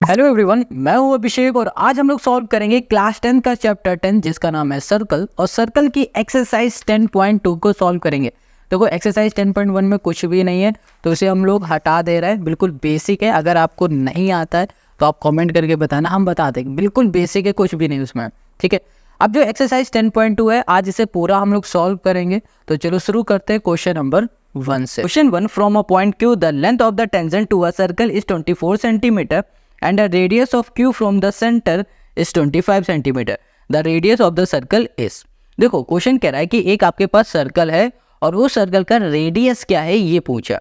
Hello everyone, मैं हूं अभिषेक और आज हम लोग सॉल्व करेंगे क्लास 10 का चैप्टर 10 जिसका नाम है सर्कल और सर्कल की एक्सरसाइज 10.2 को सॉल्व करेंगे। देखो एक्सरसाइज 10.1 में कुछ भी नहीं है तो इसे हम लोग हटा दे रहे हैं, बिल्कुल बेसिक है। अगर आपको नहीं आता है तो आप कमेंट करके बताना, हम बता देंगे। बिल्कुल बेसिक है, कुछ भी नहीं उसमें, ठीक है। अब जो एक्सरसाइज 10.2 है आज इसे पूरा हम लोग सॉल्व करेंगे। तो चलो शुरू करते हैं क्वेश्चन नंबर 1 से। Question 1, from a point Q the length of the tangent to a circle is 24 centimetre and the radius of Q from the center is 25 centimeter. The radius of the circle is। देखो question कह रहा है कि एक आपके पास circle है और वो सर्कल का रेडियस क्या है ये पूछा।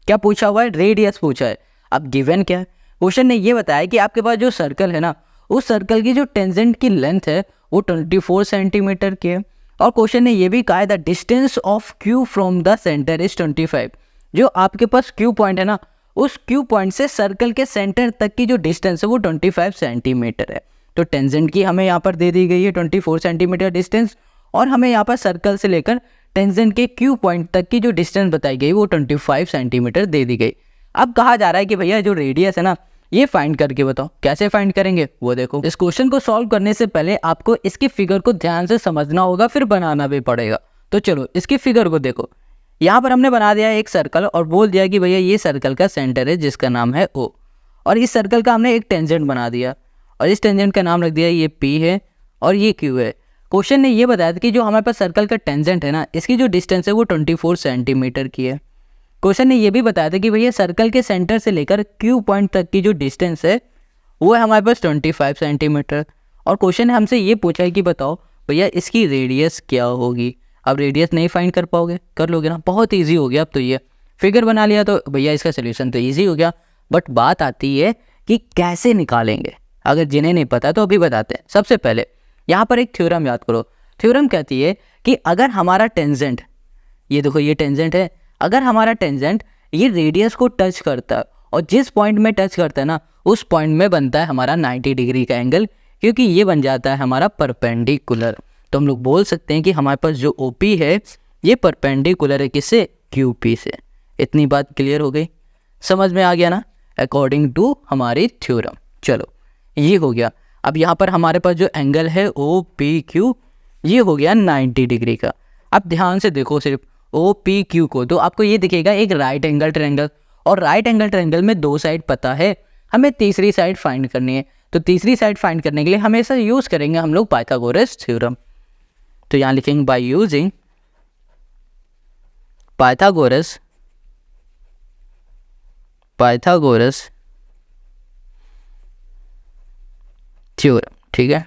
क्या पूछा हुआ है? रेडियस पूछा है। अब गिवन क्या है? क्वेश्चन ने ये बताया कि आपके पास जो सर्कल है ना, उस सर्कल की जो टेंजेंट की लेंथ है वो 24 सेंटीमीटर की है और क्वेश्चन ने ये भी कहा है the distance of Q from the centre is 25। जो आपके पास Q पॉइंट है ना, उस Q पॉइंट से सर्कल के सेंटर तक की जो डिस्टेंस है वो 25 सेंटीमीटर है। तो टेंजेंट की हमें यहाँ पर दे दी गई है 24 सेंटीमीटर डिस्टेंस और हमें यहाँ पर सर्कल से लेकर टेंजेंट के Q पॉइंट तक की जो डिस्टेंस बताई गई वो 25 सेंटीमीटर दे दी गई। अब कहा जा रहा है कि भैया जो रेडियस है ना ये फाइंड करके बताओ। कैसे फाइंड करेंगे वो देखो। इस क्वेश्चन को सॉल्व करने से पहले आपको इसकी फिगर को ध्यान से समझना होगा, फिर बनाना भी पड़ेगा। तो चलो इसकी फिगर को देखो। यहाँ पर हमने बना दिया एक सर्कल और बोल दिया कि भैया ये सर्कल का सेंटर है जिसका नाम है O और इस सर्कल का हमने एक टेंजेंट बना दिया और इस टेंजेंट का नाम रख दिया ये P है और ये Q है। क्वेश्चन ने ये बताया था कि जो हमारे पास सर्कल का टेंजेंट है ना, इसकी जो डिस्टेंस है वो 24 सेंटीमीटर की है। क्वेश्चन ने ये भी बताया था कि भैया सर्कल के सेंटर से लेकर Q पॉइंट तक की जो डिस्टेंस है वो है हमारे पास 25 सेंटीमीटर और क्वेश्चन ने हमसे ये पूछा है कि बताओ भैया इसकी रेडियस क्या होगी। अब रेडियस नहीं फाइंड कर पाओगे, कर लोगे ना, बहुत इजी हो गया। अब तो ये फिगर बना लिया तो भैया इसका सोल्यूशन तो इजी हो गया। बट बात आती है कि कैसे निकालेंगे। अगर जिन्हें नहीं पता तो अभी बताते हैं। सबसे पहले यहाँ पर एक थ्योरम याद करो। थ्योरम कहती है कि अगर हमारा टेंजेंट, ये देखो ये टेंजेंट है, अगर हमारा टेंजेंट ये रेडियस को टच करता है और जिस पॉइंट में टच करता है ना उस पॉइंट में बनता है हमारा 90 डिग्री का एंगल, क्योंकि ये बन जाता है हमारा परपेंडिकुलर। तो हम लोग बोल सकते हैं कि हमारे पास जो OP है ये परपेंडिकुलर है किससे? QP से। इतनी बात क्लियर हो गई, समझ में आ गया ना, अकॉर्डिंग टू हमारी थ्योरम। चलो ये हो गया। अब यहाँ पर हमारे पास जो एंगल है OPQ ये हो गया 90 डिग्री का। अब ध्यान से देखो सिर्फ OPQ को, तो आपको ये दिखेगा एक राइट एंगल ट्रायंगल और राइट एंगल ट्रायंगल में दो साइड पता है, हमें तीसरी साइड फाइंड करनी है। तो तीसरी साइड फाइंड करने के लिए हमेशा यूज़ करेंगे हम लोग पाइथागोरस थ्योरम। तो यहाँ लिखेंगे बाय यूजिंग पाइथागोरस थ्योरम। ठीक है,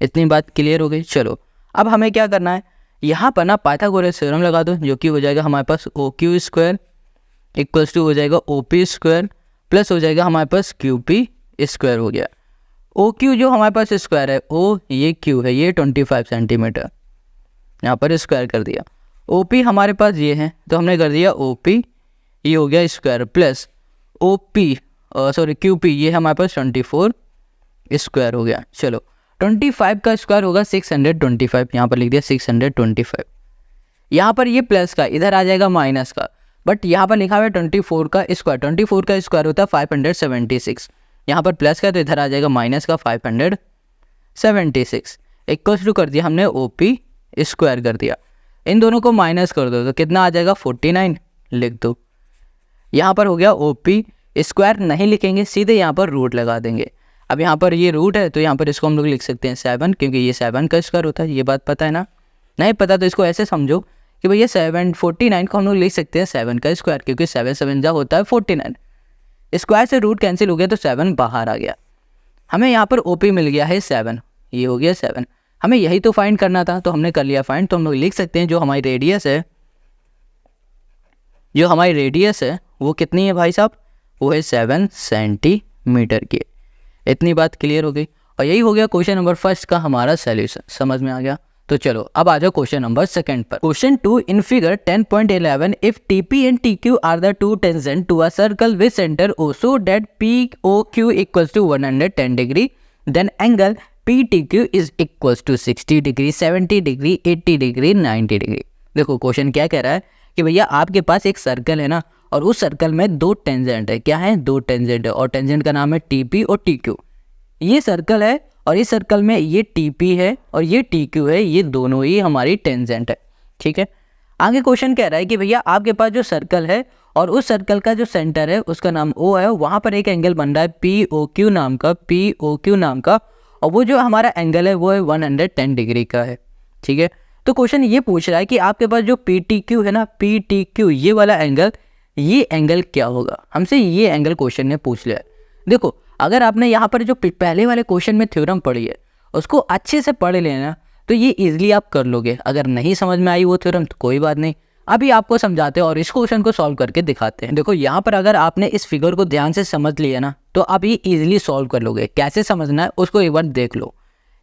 इतनी बात क्लियर हो गई। चलो अब हमें क्या करना है, यहाँ पर ना पाइथागोरस थ्योरम लगा दो, जो कि हो जाएगा हमारे पास OQ स्क्वायर इक्वल्स टू हो जाएगा OP स्क्वायर प्लस हो जाएगा हमारे पास QP स्क्वायर हो गया। OQ जो हमारे पास स्क्वायर है O, ये Q है, ये 25 सेंटीमीटर, यहाँ पर स्क्वायर कर दिया। OP हमारे पास ये है तो हमने कर दिया OP, ये हो गया स्क्वायर प्लस QP ये हमारे पास 24 स्क्वायर हो गया। चलो 25 का स्क्वायर होगा 625, यहाँ पर लिख दिया 625। यहाँ पर ये प्लस का इधर आ जाएगा माइनस का, बट यहाँ पर लिखा हुआ है 24 का स्क्वायर। 24 का स्क्वायर होता है 576, यहाँ पर प्लस का तो इधर आ जाएगा माइनस का 576। इक्वल्स टू कर दिया हमने OP स्क्वायर कर दिया। इन दोनों को माइनस कर दो तो कितना आ जाएगा 49 लिख दो। यहाँ पर हो गया OP स्क्वायर, नहीं लिखेंगे सीधे यहाँ पर रूट लगा देंगे। अब यहाँ पर ये रूट है तो यहाँ पर इसको हम लोग लिख सकते हैं 7, क्योंकि ये 7 का स्क्वायर होता है। ये बात पता है ना? नहीं पता तो इसको ऐसे समझो कि भैया 49 को हम लोग लिख सकते हैं 7 का स्क्वायर, क्योंकि 7 7 जा होता है 49। स्क्वायर से रूट कैंसिल हो गया तो 7 बाहर आ गया। हमें यहाँ पर OP मिल गया है 7, ये हो गया 7। हमें यही तो फाइंड करना था तो हमने कर लिया फाइंड। तो हम लोग लिख सकते हैं जो हमारी रेडियस है वो कितनी है भाई साहब? वो है 7 सेंटीमीटर की। इतनी बात क्लियर हो गई और यही हो गया क्वेश्चन नंबर 1 का हमारा सॉल्यूशन। समझ में आ गया? तो चलो अब आ जाओ क्वेश्चन नंबर 2 पर। Question 2, in figure 10.11 if TP and TQ are the two tangent to a circle with centre O so that POQ equals to 110 degree, then angle PTQ is equals to 60 degree, 70 degree, 80 degree, 90 degree. देखो question क्या कह रहा है कि भैया आपके पास एक circle है ना, और उस सर्कल में दो टेंजेंट है। क्या है? दो टेंजेंट है, और टेंजेंट का नाम है टीपी और टीक्यू। ये सर्कल है और इस सर्कल में ये टीपी है और ये टीक्यू है, ये दोनों ही हमारी टेंजेंट है। ठीक है, आगे क्वेश्चन कह रहा है कि भैया आपके पास जो सर्कल है और उस सर्कल का जो सेंटर है उसका नाम O है, वहाँ पर एक एंगल बन रहा है POQ नाम का, और वो जो हमारा एंगल है वो है 110 डिग्री का है। ठीक है, तो क्वेश्चन ये पूछ रहा है कि आपके पास जो PTQ है ना, PTQ ये वाला एंगल, ये एंगल क्या होगा? हमसे ये एंगल क्वेश्चन ने पूछ लिया है। देखो, अगर आपने यहाँ पर जो पहले वाले क्वेश्चन में थ्योरम पढ़ी है उसको अच्छे से पढ़ लेना तो ये इजीली आप कर लोगे। अगर नहीं समझ में आई वो थ्योरम तो कोई बात नहीं, अभी आपको समझाते हैं और इस क्वेश्चन को सॉल्व करके दिखाते हैं। देखो, यहाँ पर अगर आपने इस फिगर को ध्यान से समझ लिया ना तो आप ये इजीली सॉल्व कर लोगे। कैसे समझना है उसको एक बार देख लो।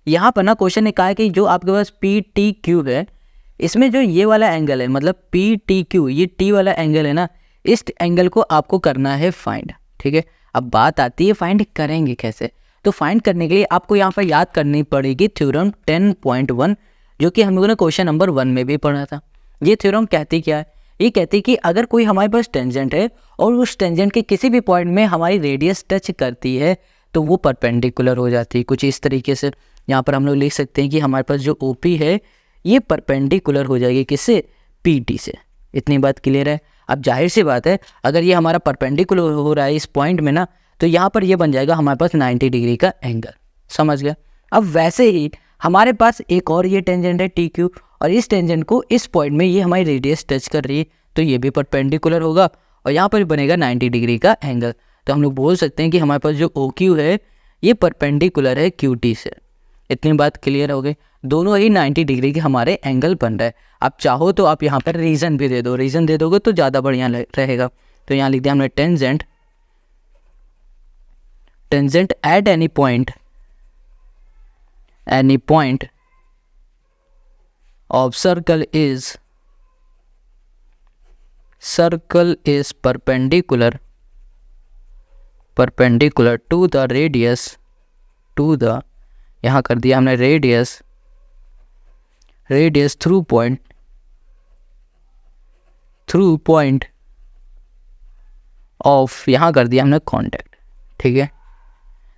यहाँ पर ना क्वेश्चन ने कहा है कि जो आपके पास PTQ है, इसमें जो ये वाला एंगल है, मतलब PTQ ये T वाला एंगल है ना, इस एंगल को आपको करना है फाइंड। ठीक है, अब बात आती है फाइंड करेंगे कैसे। तो फाइंड करने के लिए आपको यहाँ पर याद करनी पड़ेगी थ्योरम 10.1, जो कि हम लोगों ने क्वेश्चन नंबर 1 में भी पढ़ा था। ये थ्योरम कहती क्या है? ये कहती कि अगर कोई हमारे पास टेंजेंट है और उस टेंजेंट के किसी भी पॉइंट में हमारी रेडियस टच करती है तो वो परपेंडिकुलर हो जाती है। कुछ इस तरीके से यहाँ पर हम लोग लिख सकते हैं कि हमारे पास जो OP है ये परपेंडिकुलर हो जाएगी किससे? PT से। इतनी बात क्लियर है। अब जाहिर सी बात है, अगर ये हमारा परपेंडिकुलर हो रहा है इस पॉइंट में ना, तो यहाँ पर ये बन जाएगा हमारे पास 90 डिग्री का एंगल। समझ गया? अब वैसे ही हमारे पास एक और ये टेंजेंट है TQ, और इस टेंजेंट को इस पॉइंट में ये हमारी रेडियस टच कर रही है तो ये भी परपेंडिकुलर होगा और यहाँ पर बनेगा 90 डिग्री का एंगल। तो हम लोग बोल सकते हैं कि हमारे पास जो OQ है ये परपेंडिकुलर है QT से। इतनी बात क्लियर हो गई। दोनों ही 90 डिग्री के हमारे एंगल बन रहे हैं। आप चाहो तो आप यहाँ पर रीज़न भी दे दो, रीज़न दे दोगे तो ज़्यादा बढ़िया रहेगा। तो यहाँ लिख दिया हमने tangent at any point of circle is perpendicular to the radius, यहाँ कर दिया हमने रेडियस थ्रू पॉइंट ऑफ, यहाँ कर दिया हमने कॉन्टैक्ट। ठीक है,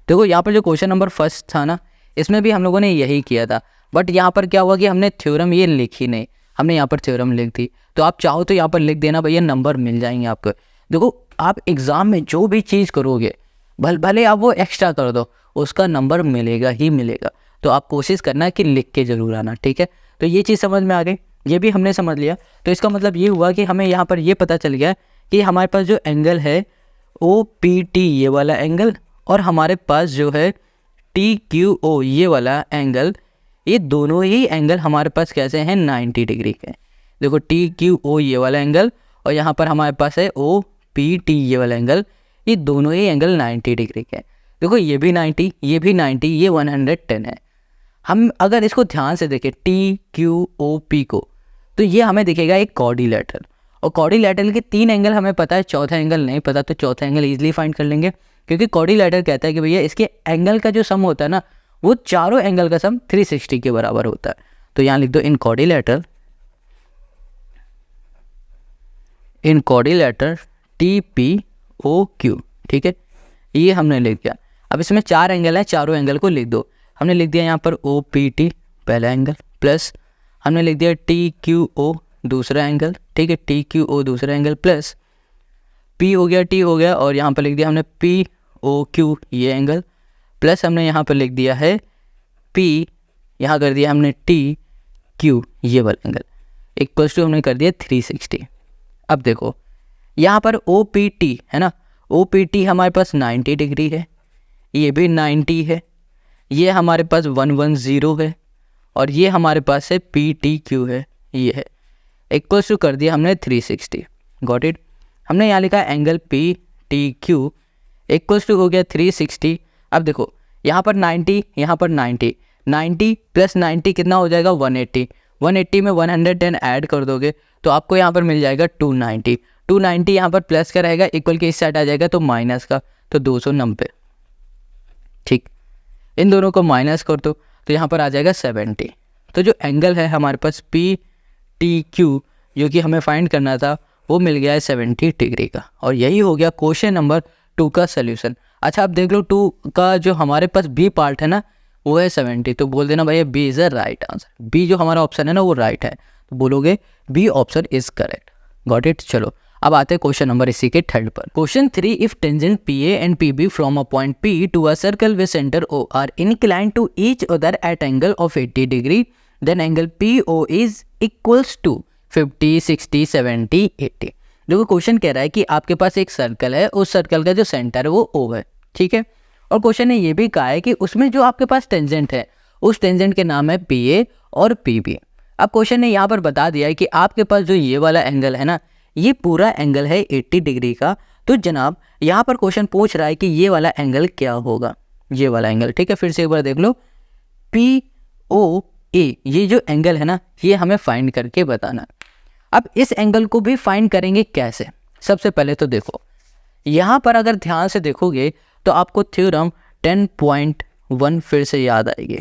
देखो यहाँ पर जो क्वेश्चन नंबर फर्स्ट था ना, इसमें भी हम लोगों ने यही किया था, बट यहाँ पर क्या हुआ कि हमने थ्योरम ये लिखी नहीं, हमने यहाँ पर थ्योरम लिख दी। तो आप चाहो तो यहाँ पर लिख देना, भैया नंबर मिल जाएंगे आपको। देखो, आप एग्ज़ाम में जो भी चीज़ करोगे, भले आप वो एक्स्ट्रा कर दो, उसका नंबर मिलेगा ही मिलेगा। तो आप कोशिश करना कि लिख के ज़रूर आना। ठीक है, तो ये चीज़ समझ में आ गई, ये भी हमने समझ लिया। तो इसका मतलब ये हुआ कि हमें यहाँ पर ये पता चल गया कि हमारे पास जो एंगल है OPT ये वाला एंगल, और हमारे पास जो है TQO ये वाला एंगल, ये दोनों ही एंगल हमारे पास कैसे हैं? 90 डिग्री के। देखो, TQO ये वाला एंगल और यहाँ पर हमारे पास है OPT ये वाला एंगल, ये दोनों ही एंगल 90 डिग्री के। देखो, ये भी 90, ये भी 90, ये 110 है। हम अगर इसको ध्यान से देखें TQOP को, तो ये हमें दिखेगा एक क्वाड्रिलेटरल, और क्वाड्रिलेटरल के 3 एंगल हमें पता है, चौथा एंगल नहीं पता, तो चौथा एंगल इजीली फाइंड कर लेंगे, क्योंकि क्वाड्रिलेटरल कहता है कि भैया इसके एंगल का जो सम होता है ना, वो चारों एंगल का सम 360 के बराबर होता है। तो यहाँ लिख दो इन क्वाड्रिलेटरल TPOQ। ठीक है, ये हमने लिख दिया। अब इसमें 4 एंगल है, चारों एंगल को लिख दो। हमने लिख दिया यहाँ पर OPT पहला एंगल, प्लस हमने लिख दिया TQO दूसरा एंगल। ठीक है, TQO दूसरा एंगल, प्लस P हो गया, T हो गया, और यहाँ पर लिख दिया हमने POQ ये एंगल, प्लस हमने यहाँ पर लिख दिया है P, यहाँ कर दिया हमने TQ ये वाला एंगल, इक्वल्स टू हमने कर दिया 360। अब देखो, यहाँ पर OPT है ना, OPT हमारे पास 90 डिग्री है, ये भी 90 है, ये हमारे पास 110 है, और ये हमारे पास है PTQ है, ये है, इक्वल्स टू कर दिया हमने 360। Got it? हमने यहाँ लिखा एंगल PTQ इक्वल्स टू हो गया 360। अब देखो, यहाँ पर 90, यहाँ पर 90 प्लस 90 कितना हो जाएगा? 180 में 110 ऐड कर दोगे तो आपको यहाँ पर मिल जाएगा 290 यहाँ पर प्लस का रहेगा, इक्वल के इस साइड आ जाएगा तो माइनस का, तो 290। ठीक, इन दोनों को माइनस कर दो तो यहाँ पर आ जाएगा 70। तो जो एंगल है हमारे पास PTQ जो कि हमें फाइंड करना था वो मिल गया है 70 डिग्री का। और यही हो गया क्वेश्चन नंबर 2 का सोल्यूशन। अच्छा आप देख लो 2 का जो हमारे पास बी पार्ट है ना वो है 70, तो बोल देना भैया B is a right answer. बी जो हमारा ऑप्शन है ना वो राइट है, तो बोलोगे B option is correct. Got it. चलो अब आते हैं क्वेश्चन नंबर इसी के थर्ड पर। Question 3, if tangent P A and P B from a point P to a circle with centre O are inclined to each other at angle of 80 degree, then angle P O is equals to 50, 60, 70, 80। जो question कह रहा है कि आपके पास एक circle है, उस circle का जो सेंटर है वो ओ है, ठीक है। और क्वेश्चन ने ये भी कहा है कि उसमें जो आपके पास टेंजेंट है उस टेंजेंट के नाम है पी ए और पी बी। अब क्वेश्चन ने यहाँ पर बता दिया है कि आपके पास जो ये वाला एंगल है ना ये पूरा एंगल है 80 डिग्री का। तो जनाब यहाँ पर क्वेश्चन पूछ रहा है कि ये वाला एंगल क्या होगा, ये वाला एंगल, ठीक है। फिर से एक बार देख लो, पी ओ ए ये जो एंगल है ना ये हमें फाइंड करके बताना। अब इस एंगल को भी फाइंड करेंगे कैसे। सबसे पहले तो देखो यहाँ पर अगर ध्यान से देखोगे तो आपको थ्योरम 10.1 फिर से याद आएगी।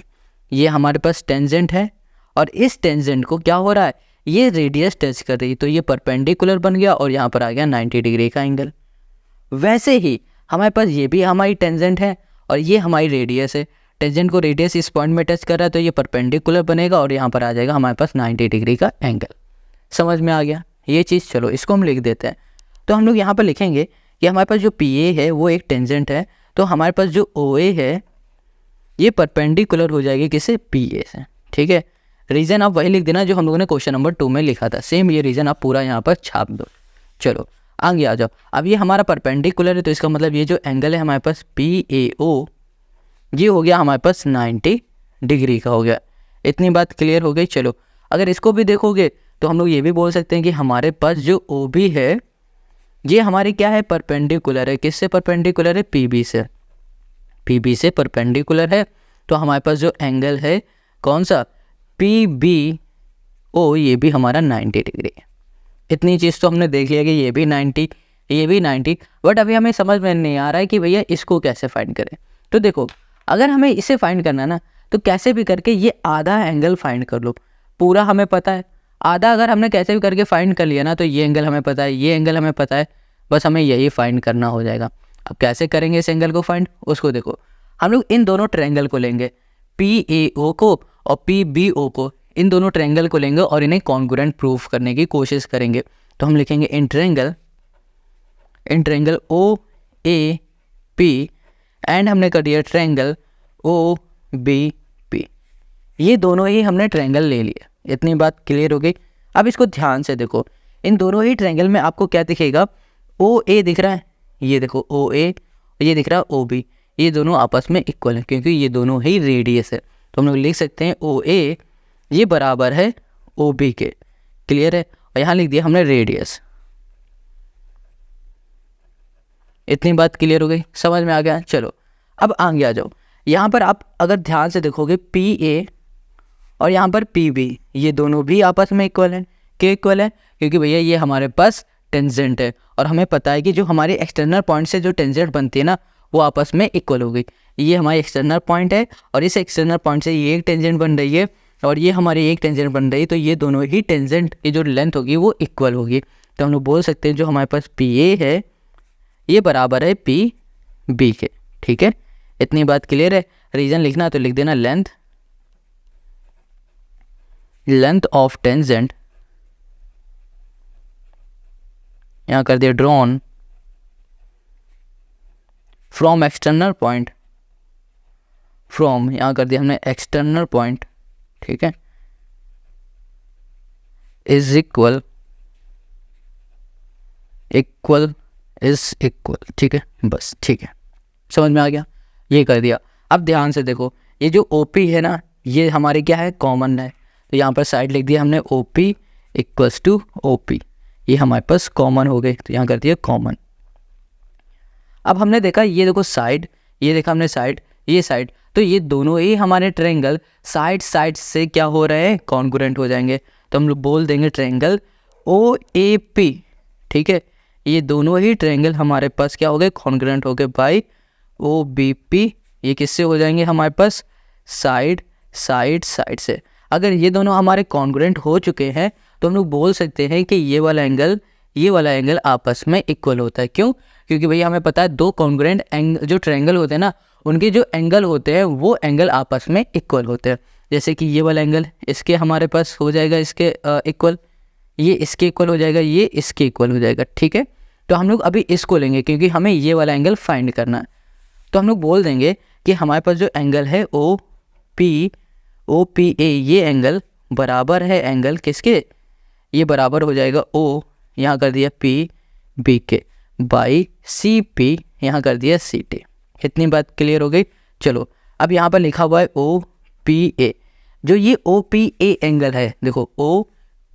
ये हमारे पास टेंजेंट है और इस टेंजेंट को क्या हो रहा है, ये रेडियस टच कर रही, तो ये परपेंडिकुलर बन गया और यहाँ पर आ गया 90 डिग्री का एंगल। वैसे ही हमारे पास ये भी हमारी टेंजेंट है और ये हमारी रेडियस है। टेंजेंट को रेडियस इस पॉइंट में टच कर रहा है तो ये परपेंडिकुलर बनेगा और यहाँ पर आ जाएगा हमारे पास 90 डिग्री का एंगल। समझ में आ गया ये चीज़। चलो इसको हम लिख देते हैं। तो हम लोग यहाँ पर लिखेंगे कि हमारे पास जो पी ए है वो एक टेंजेंट है, तो हमारे पास जो ओ ए है ये परपेंडिकुलर हो जाएगी किसे, पी ए से, ठीक है। रीज़न आप वही लिख देना जो हम लोगों ने क्वेश्चन नंबर 2 में लिखा था, सेम ये रीज़न आप पूरा यहाँ पर छाप दो। चलो आगे आ जाओ। अब ये हमारा परपेंडिकुलर है तो इसका मतलब ये जो एंगल है हमारे पास पी ए ओ ये हो गया हमारे पास 90 डिग्री का हो गया। इतनी बात क्लियर हो गई। चलो अगर इसको भी देखोगे तो हम लोग ये भी बोल सकते हैं कि हमारे पास जो ओ बी है ये हमारी क्या है, परपेंडिकुलर है। किससे परपेंडिकुलर है, पी बी से। पी बी से परपेंडिकुलर है तो हमारे पास जो एंगल है कौन सा, पी बी ओ ये भी हमारा 90 डिग्री है। इतनी चीज़ तो हमने देख लिया कि ये भी 90 ये भी 90, बट अभी हमें समझ में नहीं आ रहा है कि भैया इसको कैसे फाइंड करें। तो देखो अगर हमें इसे फाइंड करना ना तो कैसे भी करके ये आधा एंगल फाइंड कर लो। पूरा हमें पता है, आधा अगर हमने कैसे भी करके फाइंड कर लिया ना तो ये एंगल हमें पता है, ये एंगल हमें पता है, बस हमें यही फाइंड करना हो जाएगा। अब कैसे करेंगे इस एंगल को फाइंड, उसको देखो। हम लोग इन दोनों ट्रायंगल को लेंगे, पी ए ओ को और पी बी ओ को, इन दोनों ट्रायंगल को लेंगे और इन्हें कॉन्ग्रुएंट प्रूफ करने की कोशिश करेंगे। तो हम लिखेंगे in triangle O A P and हमने कर दिया ट्रायंगल ओ बी पी। ये दोनों ही हमने ट्रायंगल ले लिया। इतनी बात क्लियर हो गई। अब इसको ध्यान से देखो, इन दोनों ही ट्रायंगल में आपको क्या दिखेगा, ओ ए दिख रहा है, ये देखो ओ ए, ये दिख रहा है ओ बी, ये दोनों आपस में इक्वल है क्योंकि ये दोनों ही रेडियस है। तो हम लोग लिख सकते हैं ओ ए ये बराबर है ओ बी के। क्लियर है। और यहाँ लिख दिया हमने रेडियस। इतनी बात क्लियर हो गई, समझ में आ गया। चलो अब आगे आ जाओ। यहाँ पर आप अगर ध्यान से देखोगे पी ए और यहाँ पर पी बी ये दोनों भी आपस में इक्वल हैं। क्यों इक्वल है, क्योंकि भैया ये हमारे पास टेंजेंट है और हमें पता है कि जो हमारे एक्सटर्नल पॉइंट से जो टेंजेंट बनती है ना वो आपस में इक्वल हो गई। ये हमारी एक्सटर्नल पॉइंट है और इस एक्सटर्नल पॉइंट से ये एक टेंजेंट बन रही है और ये हमारी एक टेंजेंट बन रही है, तो ये दोनों ही टेंजेंट की जो लेंथ होगी वो इक्वल होगी। तो हम लोग बोल सकते हैं जो हमारे पास पी ए है ये बराबर है पी बी के। ठीक है, इतनी बात क्लियर है। रीजन लिखना तो लिख देना लेंथ ऑफ टेंजेंट, यहाँ कर दिया drawn from external point, from यहाँ कर दिया हमने एक्सटर्नल पॉइंट, ठीक है, इज इक्वल इज इक्वल, ठीक है, बस ठीक है, समझ में आ गया। ये कर दिया। अब ध्यान से देखो, ये जो OP है ना ये हमारे क्या है, कॉमन है, तो यहाँ पर साइड लिख दिया हमने OP इक्वल्स टू OP, ये हमारे पास कॉमन हो गए, तो यहाँ कर दिया कॉमन। अब हमने देखा, ये देखो साइड, ये देखा हमने साइड, ये साइड, तो ये दोनों ही हमारे ट्रायंगल साइड से क्या हो रहे हैं, कॉन्ग्रुएंट हो जाएंगे। तो हम लोग बोल देंगे ट्रायंगल OAP, ठीक है, ये दोनों ही ट्रायंगल हमारे पास क्या हो गए, कॉन्ग्रुएंट हो गए बाय OBP। ये किससे हो जाएंगे हमारे पास, साइड से। अगर ये दोनों हमारे कॉन्ग्रुएंट हो चुके हैं तो हम लोग बोल सकते हैं कि ये वाला एंगल आपस में इक्वल होता है। क्यों? क्योंकि भैया हमें पता है दो कॉन्ग्रुएंट जो ट्रायंगल होते हैं ना, उनके जो एंगल होते हैं वो एंगल आपस में इक्वल होते हैं। जैसे कि ये वाला एंगल इसके हमारे पास हो जाएगा इसके इक्वल, ये इसके इक्वल हो जाएगा, ये इसके इक्वल हो जाएगा। ठीक है, तो हम लोग अभी इसको लेंगे क्योंकि हमें ये वाला एंगल फाइंड करना है। तो हम लोग बोल देंगे कि हमारे पास जो एंगल है ओ पी ए, ये एंगल बराबर है एंगल किसके, ये बराबर हो जाएगा ओ, यहाँ कर दिया पी बी के, बाई सी पी, यहाँ कर दिया सी टी। इतनी बात क्लियर हो गई। चलो अब यहाँ पर लिखा हुआ है ओ पी ए, जो ये ओ पी ए एंगल है, देखो ओ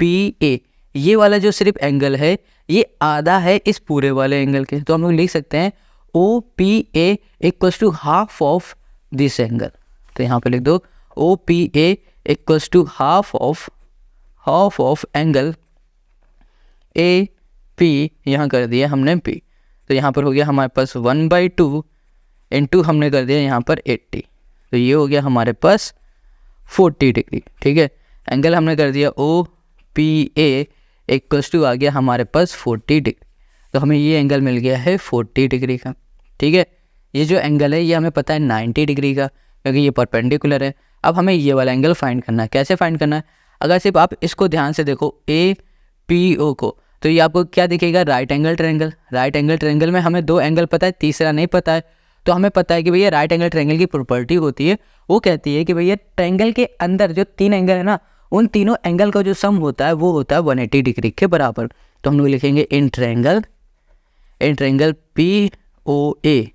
पी ए ये वाला जो सिर्फ एंगल है ये आधा है इस पूरे वाले एंगल के। तो हम लोग लिख सकते हैं O P A equals to half of this angle. तो यहाँ पे लिख दो O P A equals to half of angle A P, यहाँ कर दिया हमने पी। तो यहाँ पर हो गया हमारे पास 1/2 इंटू हमने कर दिया यहाँ पर 80, तो ये हो गया हमारे पास 40 डिग्री। ठीक है, एंगल हमने कर दिया O P A equals to आ गया हमारे पास 40 डिग्री। तो हमें ये एंगल मिल गया है 40 डिग्री का। ठीक है, ये जो एंगल है ये हमें पता है 90 डिग्री का, क्योंकि ये परपेंडिकुलर है। अब हमें ये वाला एंगल फाइंड करना है। कैसे फाइंड करना है? अगर सिर्फ आप इसको ध्यान से देखो ए पी ओ को, तो ये आपको क्या दिखेगा, right angle triangle. Right angle triangle में हमें दो एंगल पता है, तीसरा नहीं पता है। तो हमें पता है कि भैया राइट एंगल ट्रायंगल की प्रॉपर्टी होती है, वो कहती है कि भैया ट्रायंगल के अंदर जो तीन एंगल है ना, उन तीनों एंगल का जो सम होता है वो होता है 180 डिग्री के बराबर। तो हम लोग लिखेंगे इन ट्रायंगल पी ओ ए,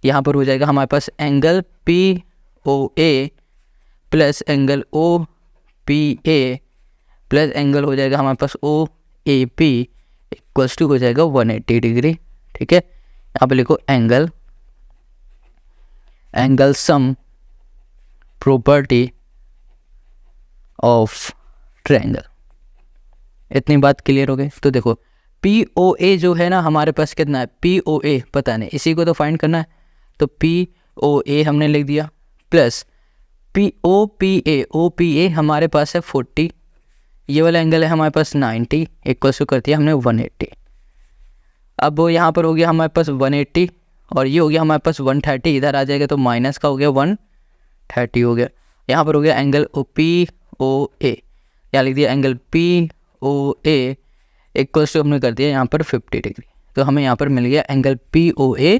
यहाँ पर हो जाएगा हमारे पास angle P O A plus angle O P A plus angle हो जाएगा हमारे पास O A P equals to हो जाएगा 180 डिग्री। ठीक है, यहाँ पे लिखो angle sum property of triangle. इतनी बात क्लियर हो गई। तो देखो पी ओ ए जो है ना हमारे पास कितना है, पी ओ ए पता नहीं, इसी को तो फाइंड करना है। तो पी ओ ए हमने लिख दिया प्लस ओ पी ए हमारे पास है 40, ये वाला एंगल है हमारे पास 90 इक्वल्स टू कर दिया हमने 180। अब वो यहाँ पर हो गया हमारे पास 180 और ये हो गया हमारे पास 130, इधर आ जाएगा तो माइनस का हो गया 130 हो गया। यहाँ पर हो गया एंगल ओ पी ओ ए, यहाँ लिख दिया angle P O A equals to हमने कर दिया यहाँ पर 50 डिग्री। तो हमें यहाँ पर मिल गया एंगल पी ओ ए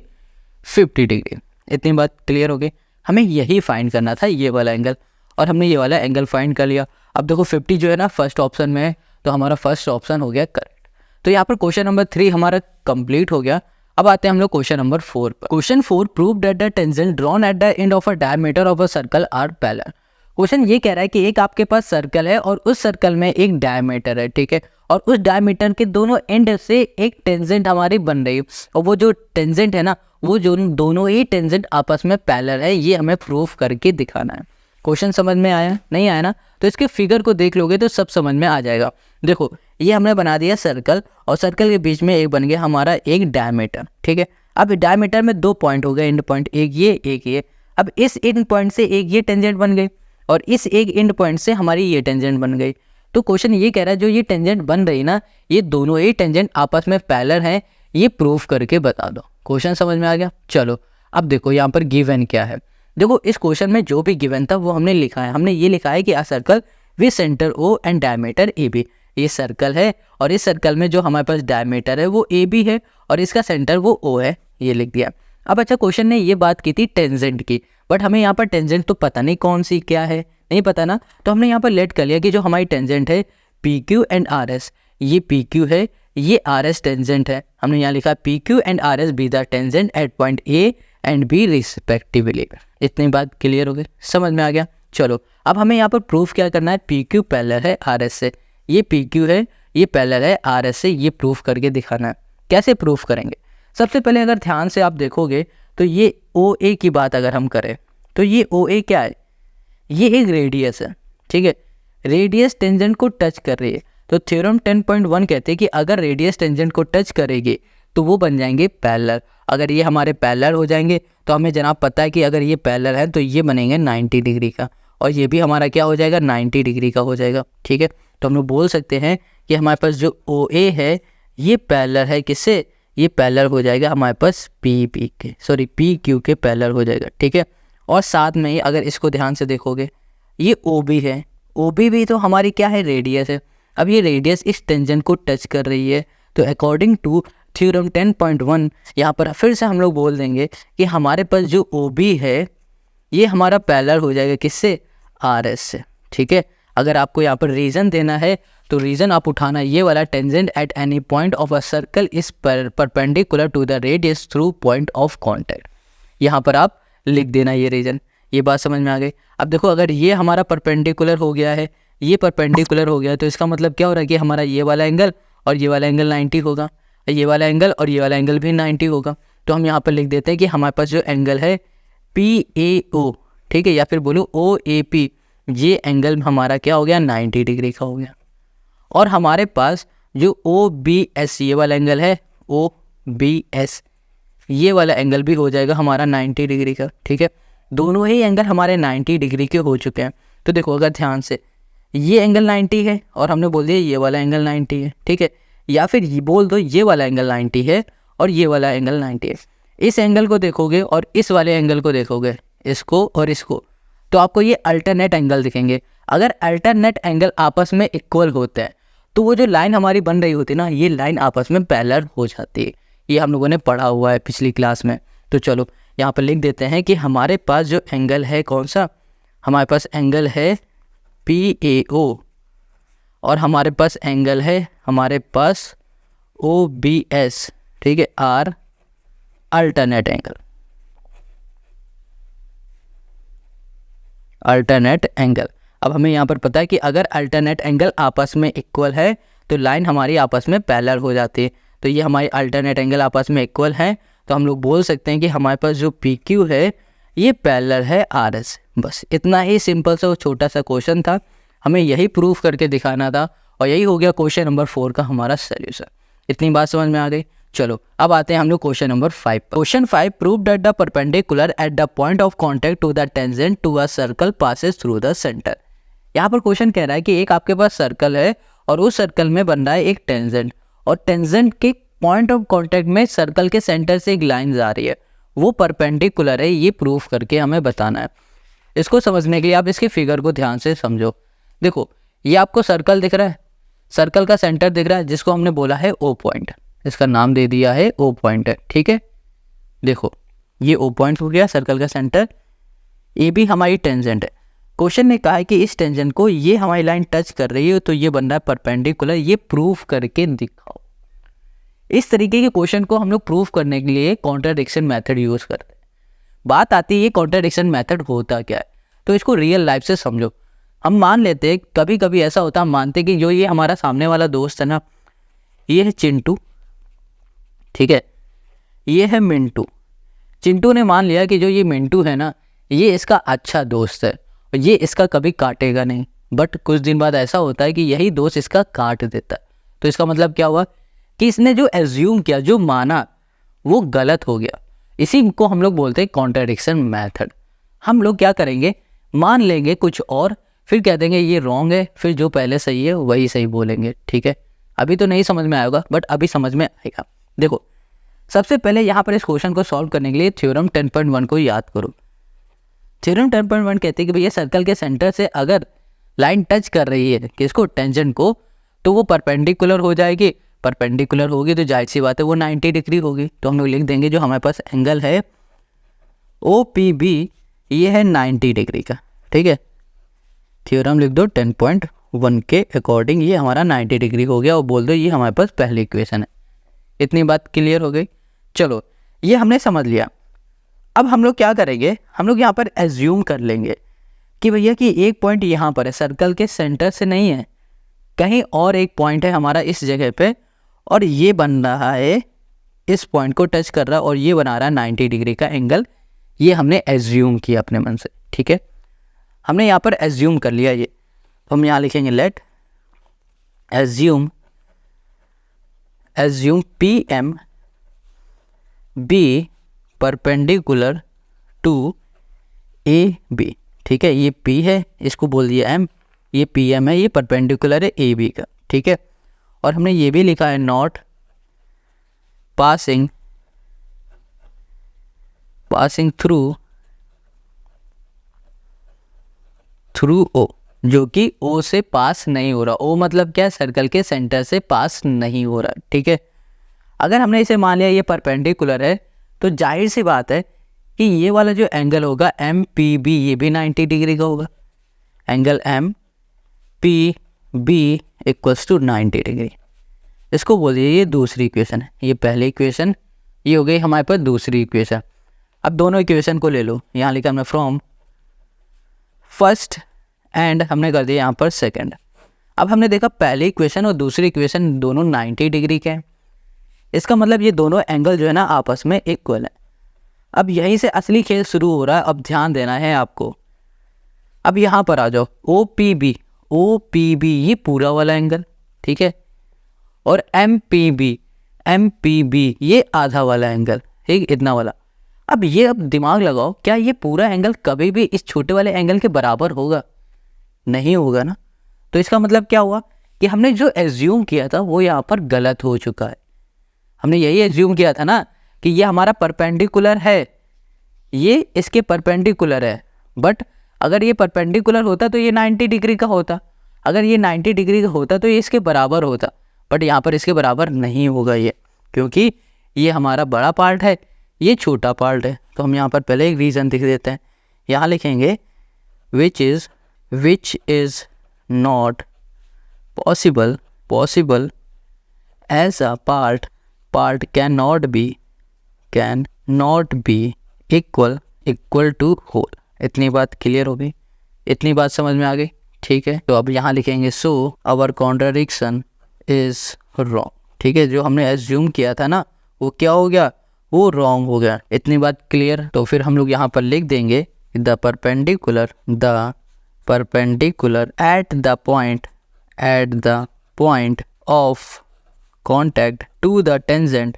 50 डिग्री। इतनी बात क्लियर हो गई। हमें यही फाइंड करना था, ये वाला एंगल, और हमने ये वाला एंगल फाइंड कर लिया। अब देखो 50 जो है ना फर्स्ट ऑप्शन में है, तो हमारा फर्स्ट ऑप्शन हो गया करेक्ट। तो यहाँ पर क्वेश्चन नंबर 3 हमारा कंप्लीट हो गया। अब आते हैं हम लोग क्वेश्चन नंबर 4 पर। Question 4, prove that the tangent drawn at the end of a diameter of a circle are parallel. Question ये कह रहा है कि एक आपके पास सर्कल है और उस सर्कल में एक डायमीटर है, ठीक है, और उस डायमीटर के दोनों एंड से एक टेंजेंट हमारी बन रही है, और वो जो टेंजेंट है ना, वो जो दोनों ही टेंजेंट आपस में पैरेलल है, ये हमें प्रूफ करके दिखाना है। क्वेश्चन समझ में आया? नहीं आया ना? तो इसके फिगर को देख लोगे तो सब समझ में आ जाएगा। देखो ये हमने बना दिया सर्कल, और सर्कल के बीच में एक बन गया हमारा एक डायमीटर, ठीक है। अब डायमीटर में 2 पॉइंट हो गए, एंड पॉइंट, एक ये। अब इस एंड पॉइंट से एक ये टेंजेंट बन गई, और इस एक एंड पॉइंट से हमारी ये टेंजेंट बन गई। तो क्वेश्चन ये कह रहा है जो ये टेंजेंट बन रही ना, ये दोनों ही टेंजेंट आपस में पैरेलल हैं, ये प्रूफ करके बता दो। क्वेश्चन समझ में आ गया? चलो अब देखो यहाँ पर गिवन क्या है। देखो इस क्वेश्चन में जो भी गिवन था वो हमने लिखा है। हमने ये लिखा है कि a circle with centre O and diameter A B. ये सर्कल है और इस सर्कल में जो हमारे पास डायमीटर है वो ए बी है और इसका सेंटर वो ओ है, ये लिख दिया। अब अच्छा क्वेश्चन ने ये बात की थी टेंजेंट की, बट हमें यहाँ पर टेंजेंट तो पता नहीं कौन सी क्या है, नहीं पता ना। तो हमने यहाँ पर लेट कर लिया कि जो हमारी टेंजेंट है P Q and R S, ये पी क्यू है, ये आर एस टेंजेंट है। हमने यहाँ लिखा P Q and R S be the tangent at point A and B respectively. इतनी बात क्लियर हो गई, समझ में आ गया? चलो अब हमें यहाँ पर प्रूफ क्या करना है, पी क्यू पैरेलल है आर एस से, ये पी क्यू है, ये पैरेलल है आर एस से, ये प्रूफ करके दिखाना है। कैसे प्रूफ करेंगे? सबसे पहले अगर ध्यान से आप देखोगे तो ये ओ ए की बात अगर हम करें तो ये ओ ए क्या है, ये एक रेडियस है, ठीक है। रेडियस टेंजेंट को टच कर रही है, तो थ्योरम 10.1 कहते हैं कि अगर रेडियस टेंजेंट को टच करेगी तो वो बन जाएंगे पैरेलल। अगर ये हमारे पैरेलल हो जाएंगे तो हमें जनाब पता है कि अगर ये पैरेलल है तो ये बनेंगे 90 डिग्री का, और ये भी हमारा क्या हो जाएगा, 90 डिग्री का हो जाएगा, ठीक है। तो हम लोग बोल सकते हैं कि हमारे पास जो OA है ये पैरेलल है किससे, ये पैरेलल हो जाएगा हमारे पास PQ के पैरेलल हो जाएगा, ठीक है। और साथ में ही अगर इसको ध्यान से देखोगे ये OB है, OB भी तो हमारी क्या है, रेडियस है। अब ये रेडियस इस टेंजेंट को टच कर रही है, तो अकॉर्डिंग टू थ्योरम 10.1 यहाँ पर फिर से हम लोग बोल देंगे कि हमारे पास जो OB है ये हमारा पैरेलल हो जाएगा किससे, RS से, ठीक है। अगर आपको यहाँ पर रीज़न देना है तो रीज़न आप उठाना ये वाला, tangent at any point of a circle is perpendicular to the radius through point of contact. यहाँ पर आप लिख देना ये रीज़न। ये बात समझ में आ गई। अब देखो अगर ये हमारा परपेंडिकुलर हो गया है, ये परपेंडिकुलर हो गया है, तो इसका मतलब क्या हो रहा है कि हमारा ये वाला एंगल और ये वाला एंगल 90 होगा, ये वाला एंगल और ये वाला एंगल भी 90 होगा। तो हम यहाँ पर लिख देते हैं कि हमारे पास जो एंगल है PAO, ठीक है, या फिर बोलो OAP, ये एंगल हमारा क्या हो गया, 90 डिग्री का हो गया। और हमारे पास जो OBS ये वाला एंगल है, OBS ये वाला एंगल भी हो जाएगा हमारा 90 डिग्री का, ठीक है। दोनों ही एंगल हमारे 90 डिग्री के हो चुके हैं। तो देखो अगर ध्यान से ये एंगल 90 है और हमने बोल दिया ये वाला एंगल 90 है, ठीक है, या फिर ये बोल दो ये वाला एंगल 90 है और ये वाला एंगल 90 है। इस एंगल को देखोगे और इस वाले एंगल को देखोगे, इसको और इसको, तो आपको ये अल्टरनेट एंगल दिखेंगे। अगर अल्टरनेट एंगल आपस में इक्वल होते हैं तो वो जो लाइन हमारी बन रही होती है ना, ये लाइन आपस में पैरेलल हो जाती है। ये हम लोगों ने पढ़ा हुआ है पिछली क्लास में। तो चलो यहाँ पर लिख देते हैं कि हमारे पास जो एंगल है कौन सा, हमारे पास एंगल है PAO और हमारे पास एंगल है हमारे पास OBS, ठीक है, are alternate angle, alternate angle. अब हमें यहाँ पर पता है कि अगर अल्टरनेट एंगल आपस में इक्वल है तो लाइन हमारी आपस में पैरेलल हो जाती है। तो ये हमारी अल्टरनेट एंगल आपस में इक्वल है, तो हम लोग बोल सकते हैं कि हमारे पास जो PQ है ये पैरेलल है RS। बस इतना ही सिंपल सा छोटा सा क्वेश्चन था, हमें यही प्रूफ करके दिखाना था और यही हो गया क्वेश्चन नंबर 4 का हमारा सोल्यूशन। इतनी बात समझ में आ गई। चलो अब आते हैं हम लोग क्वेश्चन नंबर 5 पर। Question 5, prove that the perpendicular at the point of contact to the tangent to a circle passes through the centre. यहाँ पर क्वेश्चन कह रहा है कि एक आपके पास सर्कल है और उस सर्कल में बन रहा है एक टेंजेंट, और टेंजेंट के पॉइंट ऑफ कॉन्टैक्ट में सर्कल के सेंटर से एक लाइन जा रही है, वो परपेंडिकुलर है, ये प्रूफ करके हमें बताना है। इसको समझने के लिए आप इसके फिगर को ध्यान से समझो। देखो ये आपको सर्कल दिख रहा है, सर्कल का सेंटर दिख रहा है जिसको हमने बोला है O पॉइंट, इसका नाम दे दिया है O पॉइंट है, ठीक है। देखो ये O पॉइंट हो गया सर्कल का सेंटर, ये भी हमारी टेंजेंट है। क्वेश्चन ने कहा है कि इस टेंजेंट को ये हमारी लाइन टच कर रही है तो ये बन रहा है परपेंडिकुलर, ये प्रूफ करके दिखाओ। इस तरीके के क्वेश्चन को हम लोग प्रूफ करने के लिए कॉन्ट्राडिक्शन मेथड यूज़ करते हैं। बात आती है ये कॉन्ट्राडिक्शन मेथड होता क्या है, तो इसको रियल लाइफ से समझो। हम मान लेते हैं, कभी कभी ऐसा होता है, हम मानते हैं कि जो ये हमारा सामने वाला दोस्त है ना, ये है चिंटू, ठीक है, ये है मिंटू। चिंटू ने मान लिया कि जो ये मिंटू है ना, ये इसका अच्छा दोस्त है और ये इसका कभी काटेगा नहीं। बट कुछ दिन बाद ऐसा होता है कि यही दोस्त इसका काट देता है। तो इसका मतलब क्या हुआ कि इसने जो एज्यूम किया, जो माना, वो गलत हो गया। इसी को हम लोग बोलते हैं कॉन्ट्राडिक्शन मेथड। हम लोग क्या करेंगे, मान लेंगे कुछ और, फिर कह देंगे ये रॉन्ग है, फिर जो पहले सही है वही सही बोलेंगे, ठीक है। अभी तो नहीं समझ में आएगा बट अभी समझ में आएगा। देखो सबसे पहले यहाँ पर इस क्वेश्चन को सॉल्व करने के लिए थ्योरम 10.1 को याद करो। थ्योरम 10.1 कहते हैं कि भैया सर्कल के सेंटर से अगर लाइन टच कर रही है किसको, टेंजेंट को, तो वो परपेंडिकुलर हो जाएगी। परपेंडिकुलर होगी तो जाहिर सी बात है वो 90 डिग्री होगी। तो हम लोग लिख देंगे जो हमारे पास एंगल है OPB ये है 90 डिग्री का, ठीक है। थ्योरम लिख दो 10.1 के अकॉर्डिंग ये हमारा 90 डिग्री हो गया और बोल दो ये हमारे पास पहली इक्वेशन है। इतनी बात क्लियर हो गई। चलो ये हमने समझ लिया। अब हम लोग क्या करेंगे, हम लोग यहाँ पर एज्यूम कर लेंगे कि भैया कि एक पॉइंट यहाँ पर है, सर्कल के सेंटर से नहीं है, कहीं और एक पॉइंट है हमारा इस जगह पे, और ये बन रहा है, इस पॉइंट को टच कर रहा है और ये बना रहा है 90 डिग्री का एंगल। ये हमने एज्यूम किया अपने मन से, ठीक है। हमने यहाँ पर एज्यूम कर लिया ये, तो हम यहाँ लिखेंगे let assume PM be perpendicular to AB, ठीक है। ये P है, इसको बोल दिया M, ये पी एम है, ये परपेंडिकुलर है ए बी का, ठीक है। और हमने ये भी लिखा है नॉट पासिंग थ्रू ओ, जो कि ओ से पास नहीं हो रहा। ओ मतलब क्या, सर्कल के सेंटर से पास नहीं हो रहा, ठीक है। अगर हमने इसे मान लिया ये परपेंडिकुलर है, तो जाहिर सी बात है कि ये वाला जो एंगल होगा एम पी बी, ये भी 90 डिग्री का होगा। Angle M P B equals to 90 degree. इसको बोलिए ये दूसरी इक्वेशन है, ये पहली इक्वेशन, ये हो गई हमारे पास दूसरी इक्वेशन। अब दोनों इक्वेशन को ले लो, यहाँ लिखा हमने फ्रॉम फर्स्ट एंड हमने कर दिया यहाँ पर सेकंड। अब हमने देखा पहली इक्वेशन और दूसरी इक्वेशन दोनों 90 डिग्री के हैं, इसका मतलब ये दोनों एंगल जो है ना आपस में इक्वल है। अब यहीं से असली खेल शुरू हो रहा है, अब ध्यान देना है आपको। अब यहाँ पर आ जाओ, ओ पी बी ये पूरा वाला एंगल, ठीक है, और एम पी बी ये आधा वाला एंगल, ठीक, इतना वाला। अब ये अब दिमाग लगाओ, क्या ये पूरा एंगल कभी भी इस छोटे वाले एंगल के बराबर होगा? नहीं होगा ना। तो इसका मतलब क्या हुआ कि हमने जो एज्यूम किया था वो यहाँ पर गलत हो चुका है। हमने यही एज्यूम किया था ना कि ये हमारा परपेंडिकुलर है, ये इसके परपेंडिकुलर है, बट अगर ये परपेंडिकुलर होता तो ये 90 डिग्री का होता, अगर ये 90 डिग्री का होता तो ये इसके बराबर होता, बट यहाँ पर इसके बराबर नहीं होगा ये, क्योंकि ये हमारा बड़ा पार्ट है, ये छोटा पार्ट है। तो हम यहाँ पर पहले एक रीज़न लिख देते हैं, यहाँ लिखेंगे which is not possible as a part can not be equal to whole. इतनी बात क्लियर हो गई, इतनी बात समझ में आ गई, ठीक है। तो अब यहाँ लिखेंगे so our contradiction is wrong, ठीक है। जो हमने एज्यूम किया था ना वो क्या हो गया, वो रॉन्ग हो गया। इतनी बात क्लियर। तो फिर हम लोग यहाँ पर लिख देंगे the perpendicular at the point of contact to the tangent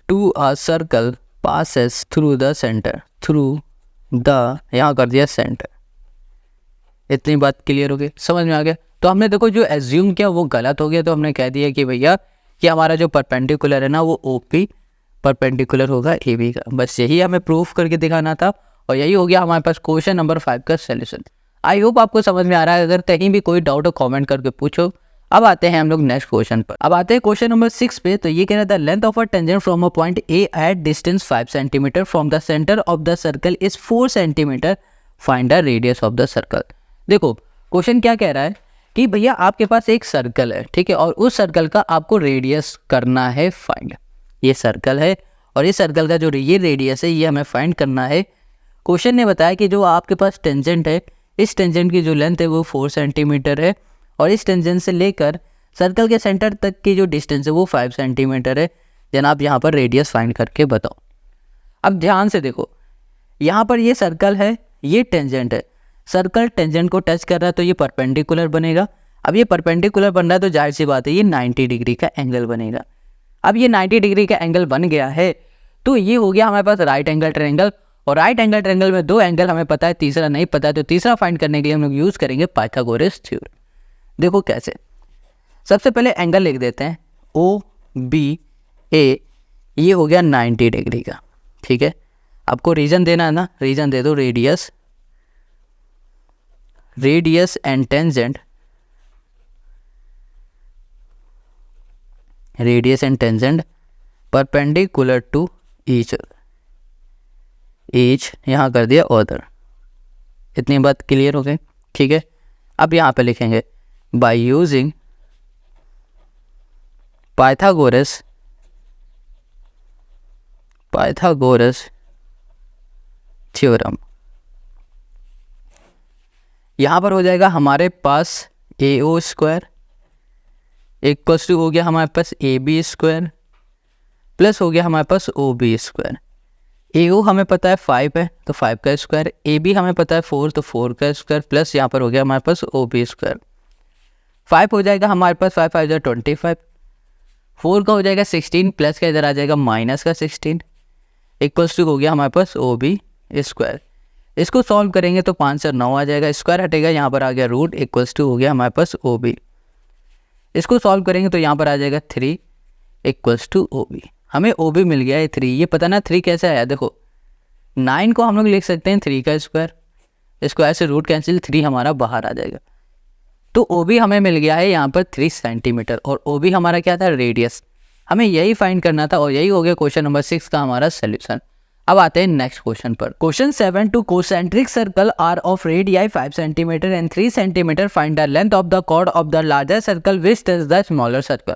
to a circle passes through the यहाँ कर दिया सेंटर। इतनी बात क्लियर हो गई, समझ में आ गया। तो हमने देखो जो एज्यूम किया वो गलत हो गया, तो हमने कह दिया कि भैया कि हमारा जो परपेंडिकुलर है ना वो ओपी परपेंडिकुलर होगा ए बी का। बस यही हमें प्रूफ करके दिखाना था, और यही हो गया हमारे पास क्वेश्चन नंबर 5 का सोल्यूशन। आई होप आपको समझ में आ रहा है। अगर कहीं भी कोई डाउट हो कमेंट करके पूछो। अब आते हैं हम लोग नेक्स्ट क्वेश्चन पर। अब आते हैं क्वेश्चन नंबर 6 पे। तो ये कह रहा था length of a tangent from a point A at distance 5 centimetre from the centre of the circle is 4 centimetre, find the radius of the circle. देखो क्वेश्चन क्या कह रहा है कि भैया आपके पास एक सर्कल है, ठीक है, और उस सर्कल का आपको रेडियस करना है फाइंड। ये सर्कल है और इस सर्कल का जो ये रेडियस है ये हमें फाइंड करना है। क्वेश्चन ने बताया कि जो आपके पास टेंजेंट है, इस टेंजेंट की जो लेंथ है वो 4 सेंटीमीटर है, और इस टेंजेंट से लेकर सर्कल के सेंटर तक की जो डिस्टेंस है वो 5 सेंटीमीटर है। जनाब यहाँ पर रेडियस फाइंड करके बताओ। अब ध्यान से देखो, यहाँ पर ये सर्कल है, ये टेंजेंट है, सर्कल टेंजेंट को टच कर रहा है तो ये परपेंडिकुलर बनेगा। अब ये परपेंडिकुलर बन रहा है तो जाहिर सी बात है ये 90 डिग्री का एंगल बनेगा। अब ये 90 डिग्री का एंगल बन गया है तो ये हो गया हमारे पास राइट एंगल ट्रायंगल, और राइट एंगल ट्रायंगल में 2 एंगल हमें पता है, तीसरा नहीं पता है, तो तीसरा फाइंड करने के लिए हम लोग यूज़ करेंगे पाइथागोरस थ्योरम। देखो कैसे, सबसे पहले एंगल लिख देते हैं ओ बी ए, ये हो गया 90 डिग्री का, ठीक है। आपको रीजन देना है ना, रीजन दे दो radius and tangent perpendicular to each यहाँ कर दिया अदर। इतनी बात क्लियर हो गई, ठीक है। अब यहाँ पे लिखेंगे by using Pythagoras थ्योरम। यहाँ पर हो जाएगा हमारे पास ए ओ स्क्वायर इक्वल्स टू हो गया हमारे पास ए बी स्क्वायर प्लस हो गया हमारे पास ओ बी स्क्वायर। ए ओ हमें पता है 5 है तो 5 का स्क्वायर, ए बी हमें पता है 4 तो 4 का स्क्वायर, प्लस यहाँ पर हो गया हमारे पास ओ बी स्क्वायर। 5 हो जाएगा हमारे पास 5 आ जाएगा 25, 4 का हो जाएगा 16 प्लस का इधर आ जाएगा माइनस का 16 इक्वल्स टू हो गया हमारे पास ओ बी स्क्वायर। इसको सॉल्व करेंगे तो 5 से 9 आ जाएगा, स्क्वायर हटेगा, यहाँ पर आ गया रूट इक्वल्स टू हो गया हमारे पास ओ बी। इसको सॉल्व करेंगे तो यहाँ पर आ जाएगा 3 इक्वल्स टू ओ बी। हमें ओ बी मिल गया है 3। ये पता ना 3 कैसे आया, देखो 9 को हम लोग लिख सकते हैं 3 का स्क्वायर, स्क्वायर से रूट कैंसिल, 3 हमारा बाहर आ जाएगा। तो ओ बी हमें मिल गया है यहाँ पर 3 सेंटीमीटर, और ओ बी हमारा क्या था, रेडियस। हमें यही फाइंड करना था, और यही हो गया क्वेश्चन नंबर 6 का हमारा सोल्यूशन। अब आते हैं नेक्स्ट क्वेश्चन पर। Question 7, two concentric circle are of radii 5 centimetre and 3 centimetre, find the length of the chord of the larger circle which touch the smaller circle.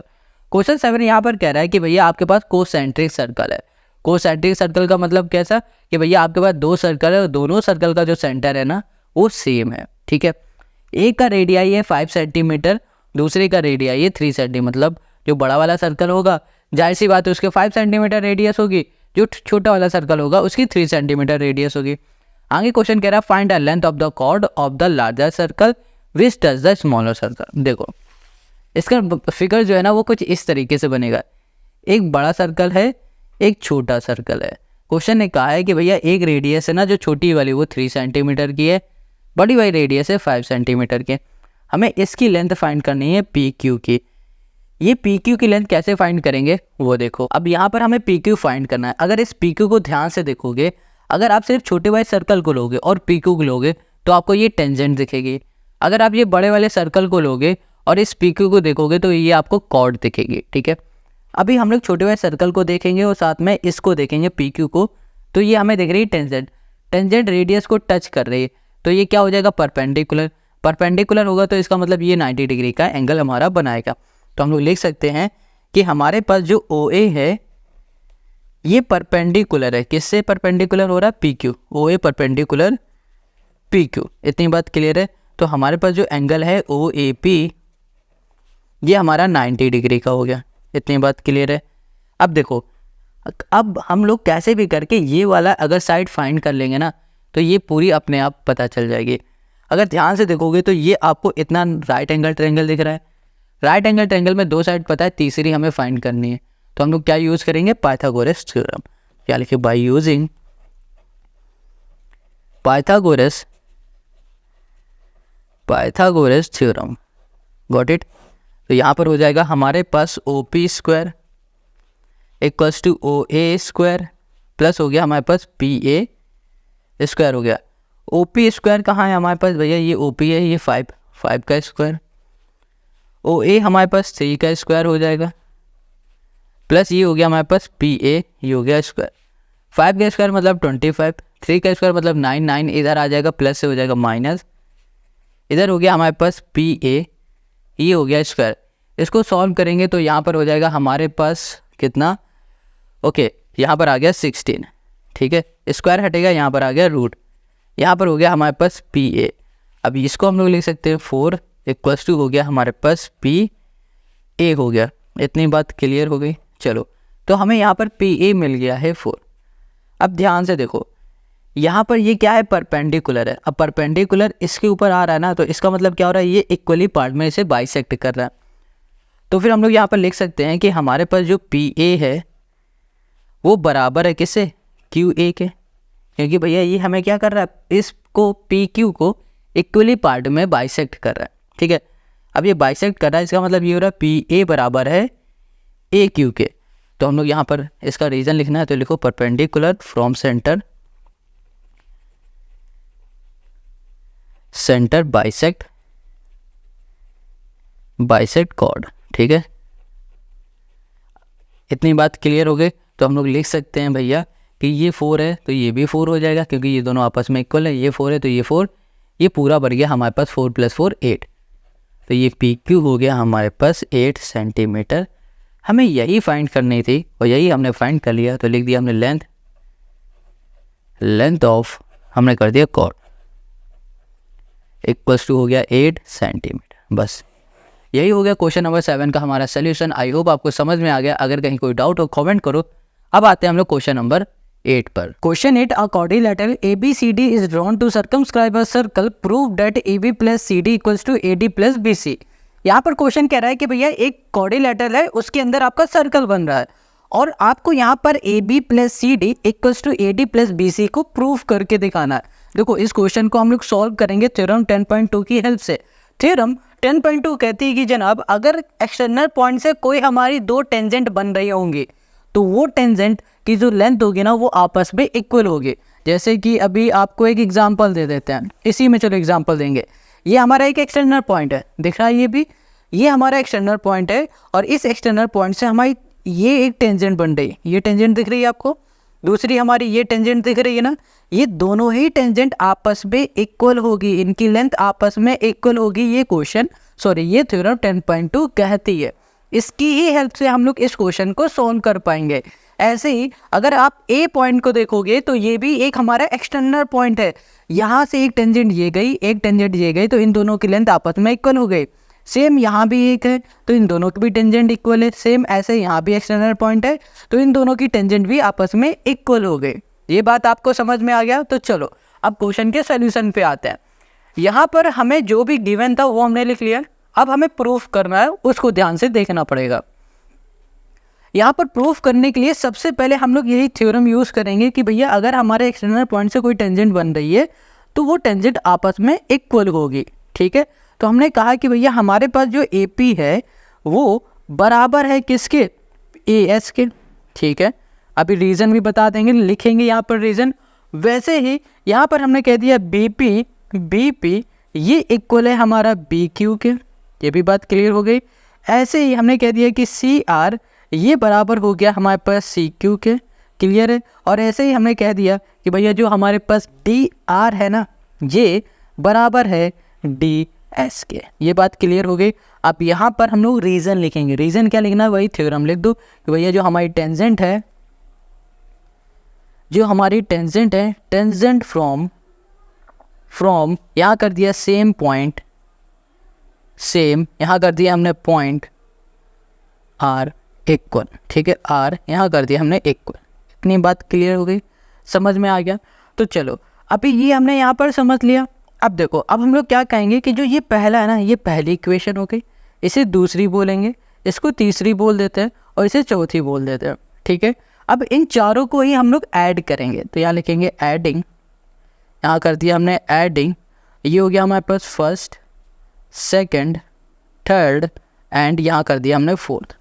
Question 7 यहाँ पर कह रहा है कि भैया आपके पास कोसेंट्रिक सर्कल है। कोसेंट्रिक सर्कल का मतलब कैसा, कि भैया आपके पास 2 सर्कल है और दोनों सर्कल का जो सेंटर है ना वो सेम है, ठीक है। एक का रेडियाई है 5 सेंटीमीटर, दूसरे का रेडियाई है 3 सेंटीमीटर, मतलब जो बड़ा वाला सर्कल होगा जाहिर सी बात है उसके 5 सेंटीमीटर रेडियस होगी, जो छोटा वाला सर्कल होगा उसकी 3 सेंटीमीटर रेडियस होगी। आगे क्वेश्चन कह रहा है find the length of the chord of the larger circle which touch the smaller circle. देखो इसका फिगर जो है ना वो कुछ इस तरीके से बनेगा, एक बड़ा सर्कल है, एक छोटा सर्कल है। क्वेश्चन ने कहा है कि भैया एक रेडियस है ना जो छोटी वाली वो 3 सेंटीमीटर की है, बड़ी वाली रेडियस है 5 सेंटीमीटर की। हमें इसकी लेंथ फाइंड करनी है पी क्यू की। ये पी क्यू की लेंथ कैसे फाइंड करेंगे वो देखो। अब यहाँ पर हमें पी क्यू फाइंड करना है। अगर इस पी क्यू को ध्यान से देखोगे, अगर आप सिर्फ छोटे वाले सर्कल को लोगे और पी क्यू को लोगे तो आपको ये टेंजेंट दिखेगी। अगर आप ये बड़े वाले सर्कल को लोगे और इस पी क्यू को देखोगे तो ये आपको कॉर्ड दिखेगी, ठीक है। अभी हम लोग छोटे वाले सर्कल को देखेंगे और साथ में इसको देखेंगे पी क्यू को, तो ये हमें दिख रही है टेंजेंट। टेंजेंट रेडियस को टच कर रही है, तो ये क्या हो जाएगा, परपेंडिकुलर। परपेंडिकुलर होगा तो इसका मतलब ये 90 डिग्री का एंगल हमारा बनाएगा। तो हम लोग लिख सकते हैं कि हमारे पास जो ओ ए है ये परपेंडिकुलर है, किससे परपेंडिकुलर हो रहा है, पी क्यू। ओ ए परपेंडिकुलर पी क्यू, इतनी बात क्लियर है। तो हमारे पास जो एंगल है ओ ए पी ये हमारा 90 डिग्री का हो गया, इतनी बात क्लियर है। अब देखो, अब हम लोग कैसे भी करके ये वाला अगर साइड फाइंड कर लेंगे ना तो ये पूरी अपने आप पता चल जाएगी। अगर ध्यान से देखोगे तो ये आपको इतना राइट एंगल ट्रायंगल दिख रहा है। राइट एंगल ट्रायंगल में 2 साइड पता है, तीसरी हमें फाइंड करनी है। तो हम लोग क्या यूज़ करेंगे, पाइथागोरस थ्योरम। क्या लिखे, by using Pythagoras theorem. Got it. तो यहाँ पर हो जाएगा हमारे पास O P square equals to O A square plus हो गया हमारे पास पी ए स्क्वायर हो गया। ओ पी स्क्वायर कहाँ है हमारे पास, भैया ये ओ पी है, ये 5 का स्क्वायर। ओ ए हमारे पास 3 का स्क्वायर हो जाएगा, प्लस ये हो गया हमारे पास पी ए, ये हो गया स्क्वायर। 5 का स्क्वायर मतलब 25, 3 का स्क्वायर मतलब 9 इधर आ जाएगा, प्लस से हो जाएगा माइनस, इधर हो गया हमारे पास पी ए, ये हो गया स्क्वायर। इसको सॉल्व करेंगे तो यहाँ पर हो जाएगा हमारे पास कितना, ओके यहाँ पर आ गया 16, ठीक है। स्क्वायर हटेगा, यहाँ पर आ गया रूट, यहाँ पर हो गया हमारे पास पी ए। अब इसको हम लोग लिख सकते हैं 4 इक्वल्स टू हो गया हमारे पास पी ए हो गया। इतनी बात क्लियर हो गई। चलो, तो हमें यहाँ पर पी ए मिल गया है 4। अब ध्यान से देखो, यहाँ पर ये क्या है, परपेंडिकुलर है। अब परपेंडिकुलर इसके ऊपर आ रहा है ना, तो इसका मतलब क्या हो रहा है, ये इक्वली पार्ट में इसे बाइसेक्ट कर रहा है। तो फिर हम लोग यहाँ पर लिख सकते हैं कि हमारे पास जो पी ए है वो बराबर है किससे, क्यू ए के, क्योंकि भैया ये हमें क्या कर रहा है, इसको पी क्यू को इक्वली पार्ट में बाइसेक्ट कर रहा है, ठीक है। अब ये बाइसेक्ट कर रहा है, इसका मतलब ये हो रहा है पी ए बराबर है ए क्यू के। तो हम लोग यहाँ पर इसका रीजन लिखना है, तो लिखो perpendicular from centre bisect chord, ठीक है। इतनी बात क्लियर हो गई। तो हम लोग लिख सकते हैं भैया कि ये 4 है तो ये भी 4 हो जाएगा, क्योंकि ये दोनों आपस में इक्वल है। ये 4 है तो ये 4, ये पूरा बढ़ गया हमारे पास 4 + 4 8। तो ये पी क्यू हो गया हमारे पास 8 सेंटीमीटर। हमें यही फाइंड करनी थी और यही हमने फाइंड कर लिया। तो लिख दिया हमने लेंथ ऑफ, हमने कर दिया कॉर्ड इक्वल्स टू हो गया 8 सेंटीमीटर। बस यही हो गया क्वेश्चन नंबर 7 का हमारा सोल्यूशन। आई होप आपको समझ में आ गया। अगर कहीं कोई डाउट हो कमेंट करो। अब आते हैं हम लोग क्वेश्चन नंबर 8 पर। Question 8, a quadrilateral ABCD is drawn to circumscribe a circle, prove that AB + CD equals to AD + BC। यहाँ पर क्वेश्चन कह रहा है कि भैया एक क्वाड्रिलेटरल है, उसके अंदर आपका सर्कल बन रहा है और आपको यहाँ पर A B plus C D equals to A D plus B C को प्रूफ करके दिखाना है। देखो इस क्वेश्चन को हम लोग सॉल्व करेंगे थ्योरम 10.2 की हेल्प से। थ्योरम 10.2 कहती है कि जनाब अगर एक्सटर्नल पॉइंट से कोई हमारी दो टेंजेंट बन रही होंगी तो वो टेंजेंट की जो लेंथ होगी ना वो आपस में इक्वल होगी। जैसे कि अभी आपको एक एग्जांपल दे देते हैं, इसी में चलो एग्जांपल देंगे। ये हमारा एक एक्सटर्नल पॉइंट है, दिख रहा है ये भी, ये हमारा एक्सटर्नल पॉइंट है और इस एक्सटर्नल पॉइंट से हमारी ये एक टेंजेंट बन रही है, ये टेंजेंट दिख रही है आपको, दूसरी हमारी ये टेंजेंट दिख रही है ना, ये दोनों ही टेंजेंट आपस में इक्वल होगी, इनकी लेंथ आपस में इक्वल होगी। ये थ्योरम 10.2 कहती है। इसकी ही हेल्प से हम लोग इस क्वेश्चन को सॉल्व कर पाएंगे। ऐसे ही अगर आप ए पॉइंट को देखोगे तो ये भी एक हमारा एक्सटर्नल पॉइंट है, यहाँ से एक टेंजेंट ये गई, एक टेंजेंट ये गई, तो इन दोनों की लेंथ आपस में इक्वल हो गई। सेम यहाँ भी एक है तो इन दोनों की भी टेंजेंट इक्वल है। सेम ऐसे यहाँ भी एक्सटर्नल पॉइंट है तो इन दोनों की टेंजेंट भी आपस में इक्वल हो गई। ये बात आपको समझ में आ गया? तो चलो अब क्वेश्चन के सोल्यूशन पे आते हैं। यहाँ पर हमें जो भी गिवन था वो हमने लिख लिया, अब हमें प्रूफ करना है, उसको ध्यान से देखना पड़ेगा। यहाँ पर प्रूफ करने के लिए सबसे पहले हम लोग यही थ्योरम यूज़ करेंगे कि भैया अगर हमारे एक्सटर्नल पॉइंट से कोई टेंजेंट बन रही है तो वो टेंजेंट आपस में इक्वल होगी। ठीक है, तो हमने कहा कि भैया हमारे पास जो ए पी है वो बराबर है किसके, ए एस के। ठीक है, अभी रीज़न भी बता देंगे, लिखेंगे यहाँ पर रीज़न। वैसे ही यहाँ पर हमने कह दिया बी पी ये इक्वल है हमारा बी क्यू के, ये भी बात क्लियर हो गई। ऐसे ही हमने कह दिया कि सी आर ये बराबर हो गया हमारे पास सी क्यू के, क्लियर है। और ऐसे ही हमने कह दिया कि भैया जो हमारे पास डी आर है ना ये बराबर है डी एस के, ये बात क्लियर हो गई। अब यहाँ पर हम लोग रीज़न लिखेंगे। रीज़न क्या लिखना है, वही थ्योरम लिख दो कि भैया जो हमारी टेंजेंट है, टेंजेंट फ्रॉम यहाँ कर दिया सेम पॉइंट, सेम यहाँ कर दिया हमने पॉइंट आर इक्वल। ठीक है, आर यहाँ कर दिया हमने इक्वल। इतनी बात क्लियर हो गई, समझ में आ गया? तो चलो अभी ये हमने यहाँ पर समझ लिया। अब देखो अब हम लोग क्या कहेंगे कि जो ये पहला है ना ये पहली इक्वेशन हो गई, इसे दूसरी बोलेंगे, इसको तीसरी बोल देते हैं और इसे चौथी बोल देते हैं। ठीक है, अब इन चारों को ही हम लोग ऐड करेंगे तो यहाँ लिखेंगे एडिंग, यहाँ कर दिया हमने एडिंग, ये हो गया हमारे पास फर्स्ट, सेकंड, थर्ड एंड यहाँ कर दिया हमने फोर्थ।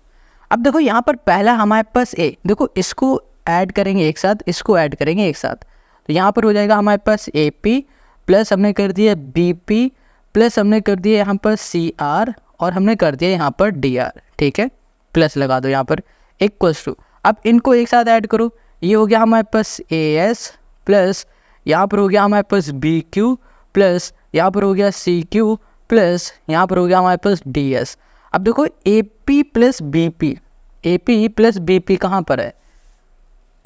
अब देखो यहाँ पर पहला हमारे पास ए, देखो इसको ऐड करेंगे एक साथ, इसको ऐड करेंगे एक साथ, तो यहाँ पर हो जाएगा हमारे पास ए पी प्लस हमने कर दिया बी पी प्लस हमने कर दिया यहाँ पर सी आर और हमने कर दिया यहाँ पर डी आर। ठीक है, प्लस लगा दो यहाँ पर इक्वल्स टू, अब इनको एक साथ ऐड करो, ये हो गया हमारे पास ए एस प्लस यहाँ पर हो गया हमारे पास बी क्यू प्लस यहाँ पर हो गया सी क्यू प्लस यहाँ पर हो गया हमारे पास डी एस। अब देखो A P plus B P, A P plus B P कहाँ पर है,